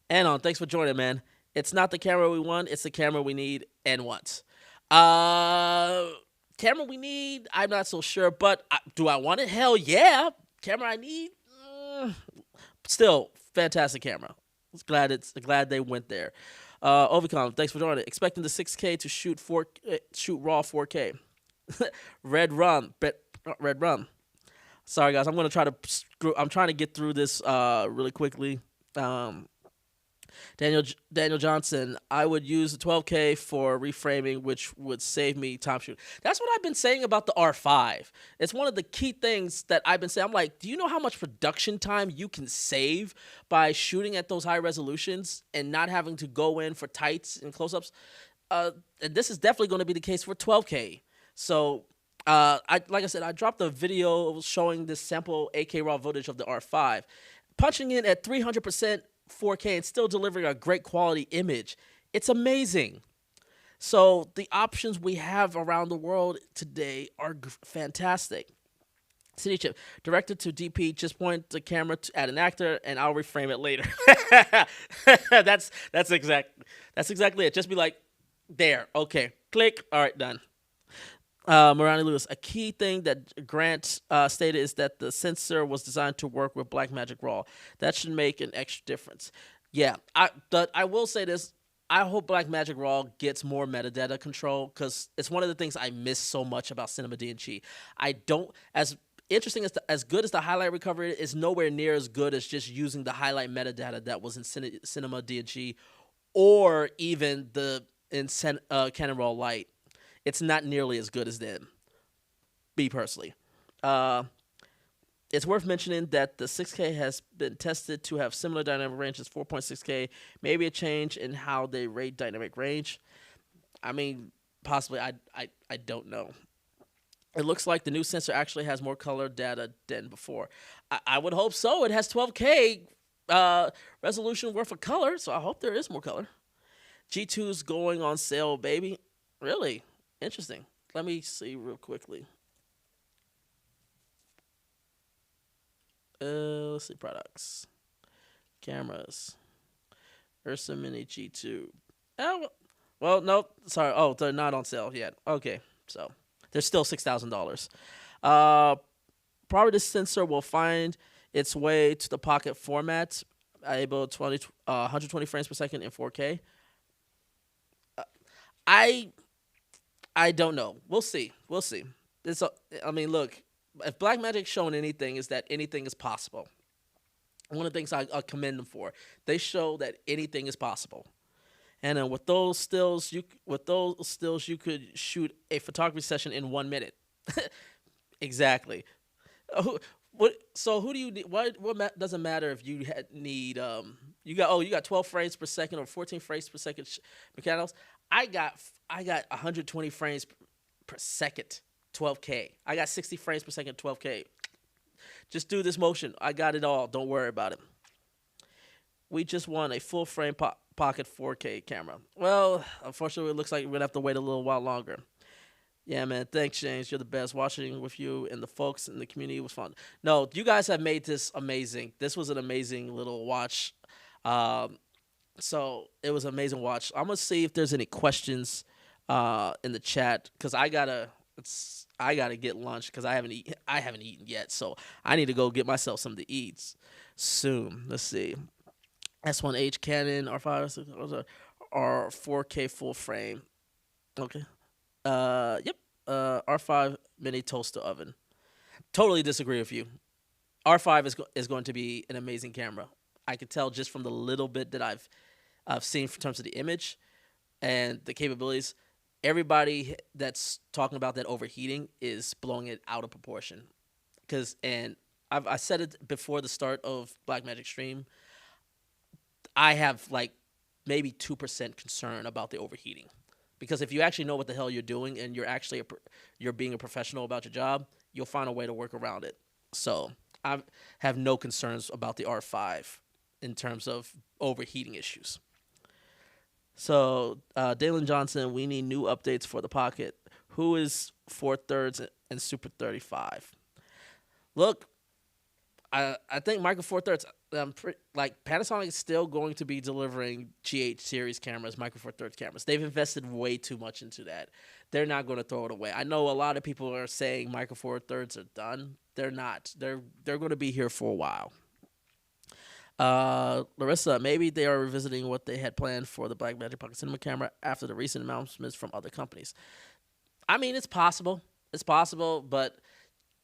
Anon, thanks for joining, man. It's not the camera we want; it's the camera we need and want. Uh, Camera we need, I'm not so sure, but do I want it? Hell yeah. Camera I need, still fantastic camera. Glad they went there. Ovicom, thanks for joining. Expecting the 6K to shoot raw 4K. Red rum. Sorry guys, I'm trying to get through this really quickly. Daniel Johnson, I would use the 12K for reframing, which would save me time shooting. That's what I've been saying about the R5. It's one of the key things that I've been saying. I'm like, do you know how much production time you can save by shooting at those high resolutions and not having to go in for tights and close-ups? And this is definitely going to be the case for 12K. So, like I said, I dropped a video showing this sample 8K raw footage of the R5, punching in at 300%. 4K and still delivering a great quality image. It's amazing. So the options we have around the world today are fantastic. City Chip, directed to DP, just point the camera at an actor and I'll reframe it later. that's exactly it. Just be like, there, okay, click, all right, done. Morani Lewis, a key thing that Grant stated is that the sensor was designed to work with Blackmagic RAW. That should make an extra difference. Yeah, but I will say this. I hope Blackmagic RAW gets more metadata control because it's one of the things I miss so much about Cinema DNG. I don't, as interesting as good as the highlight recovery is, nowhere near as good as just using the highlight metadata that was in Cinema DNG or even in Canon RAW Lite. It's not nearly as good as them, me personally. It's worth mentioning that the 6K has been tested to have similar dynamic range as 4.6K. Maybe a change in how they rate dynamic range. I mean, possibly. I don't know. It looks like the new sensor actually has more color data than before. I would hope so. It has 12K resolution worth of color, so I hope there is more color. G2's going on sale, baby. Really? Interesting. Let me see real quickly. Let's see. Products. Cameras. Ursa Mini G2. Oh, well, no. Sorry. Oh, they're not on sale yet. Okay. So, they're still $6,000. Probably this sensor will find its way to the pocket format, able 120 frames per second in 4K. I don't know. We'll see. I mean, look, if Blackmagic's shown anything, is that anything is possible. One of the things I commend them for, they show that anything is possible. And then with those stills, you could shoot a photography session in 1 minute. Exactly. So who do you need? What doesn't matter if you need you got 12 frames per second or 14 frames per second mechanicals. I got 120 frames per second 12K. I got 60 frames per second 12K. Just do this motion. I got it all. Don't worry about it. We just want a full frame pocket 4K camera. Well, unfortunately, it looks like we're going to have to wait a little while longer. Yeah, man. Thanks, James. You're the best. Watching with you and the folks in the community was fun. No, you guys have made this amazing. This was an amazing little watch. So it was an amazing watch. I'm going to see if there's any questions in the chat because I gotta get lunch because I haven't eaten yet. So I need to go get myself something to eat soon. Let's see. S1H Canon R5 or 4K full frame. Okay. Yep. R5 mini toaster oven. Totally disagree with you. R5 is going to be an amazing camera. I could tell just from the little bit that I've seen in terms of the image and the capabilities. Everybody that's talking about that overheating is blowing it out of proportion. I said it before the start of Blackmagic stream. I have like maybe 2% concern about the overheating. Because if you actually know what the hell you're doing and you're being a professional about your job, you'll find a way to work around it. So I have no concerns about the R5 in terms of overheating issues. So Dalen Johnson, we need new updates for the Pocket. Who is 4/3 and Super 35? Look, I think Micro Four Thirds. Like Panasonic is still going to be delivering GH series cameras, Micro Four Thirds cameras. They've invested way too much into that. They're not going to throw it away. I know a lot of people are saying Micro Four Thirds are done. They're not. They're going to be here for a while. Larissa, maybe they are revisiting what they had planned for the Blackmagic Pocket Cinema camera after the recent announcements from other companies. I mean, it's possible. It's possible, but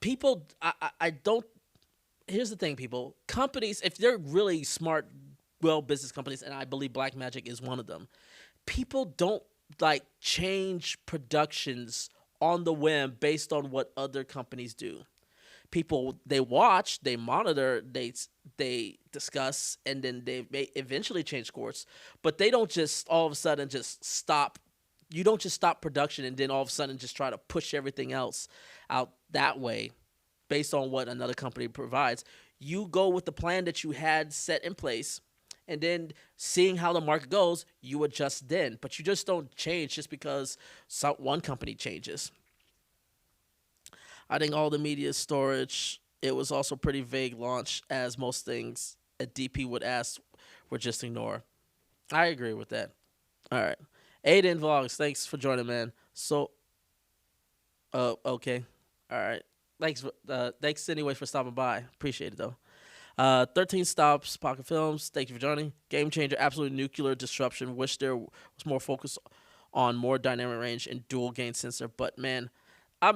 people, I don't. Here's the thing, people. Companies, if they're really smart, well, business companies, and I believe Blackmagic is one of them, people don't like change productions on the whim based on what other companies do. People, they watch, they monitor, they discuss, and then they may eventually change course. But they don't just all of a sudden just stop. You don't just stop production and then all of a sudden just try to push everything else out that way based on what another company provides. You go with the plan that you had set in place, and then seeing how the market goes, you adjust then. But you just don't change just because one company changes. I think all the media storage, it was also pretty vague launch, as most things a DP would ask were just ignore. I agree with that. All right. Aiden Vlogs, thanks for joining, man. So, okay. All right. Thanks anyway for stopping by. Appreciate it, though. 13 Stops, Pocket Films, thank you for joining. Game Changer, absolute nuclear disruption. Wish there was more focus on more dynamic range and dual gain sensor. But, man, as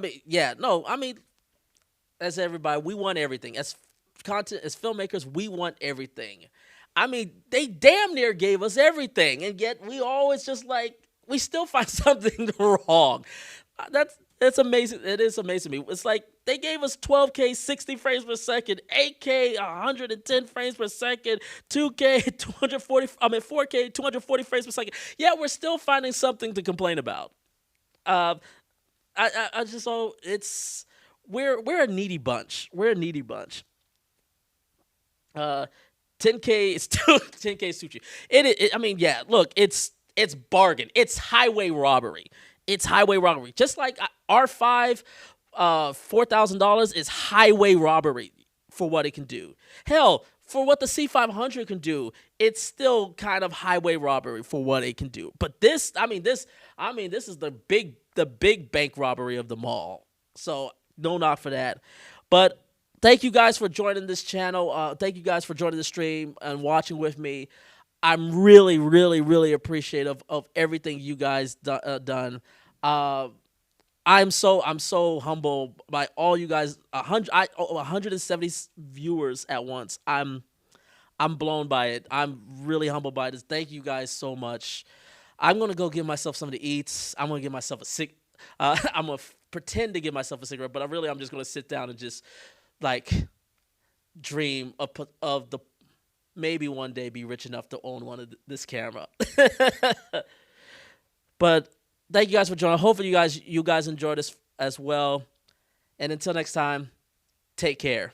everybody, we want everything. As content, as filmmakers, we want everything. I mean, they damn near gave us everything, and yet we always just we still find something wrong. That's amazing. It is amazing to me. It's like they gave us 12K 60 frames per second, 8K 110 frames per second, 2K 4K 240 frames per second. Yeah, we're still finding something to complain about. I just we're a needy bunch. We're a needy bunch. 10K is still 10K sushi. I mean, yeah. Look, it's bargain. It's highway robbery. It's highway robbery. Just like R5, $4,000 is highway robbery for what it can do. Hell, for what the C500 can do, it's still kind of highway robbery for what it can do. But this is the big bank robbery of them all. So no knock for that. But thank you guys for joining this channel. Thank you guys for joining the stream and watching with me. I'm really, really, really appreciative of everything you guys done. I'm so humbled by all you guys. 170 viewers at once. I'm blown by it. I'm really humbled by this. Thank you guys so much. I'm gonna go give myself something to eat. I'm gonna give myself I'm gonna pretend to give myself a cigarette, but I'm just gonna sit down and just dream of the. Maybe one day be rich enough to own this camera. But thank you guys for joining. Hopefully you guys enjoyed this as well. And until next time, take care.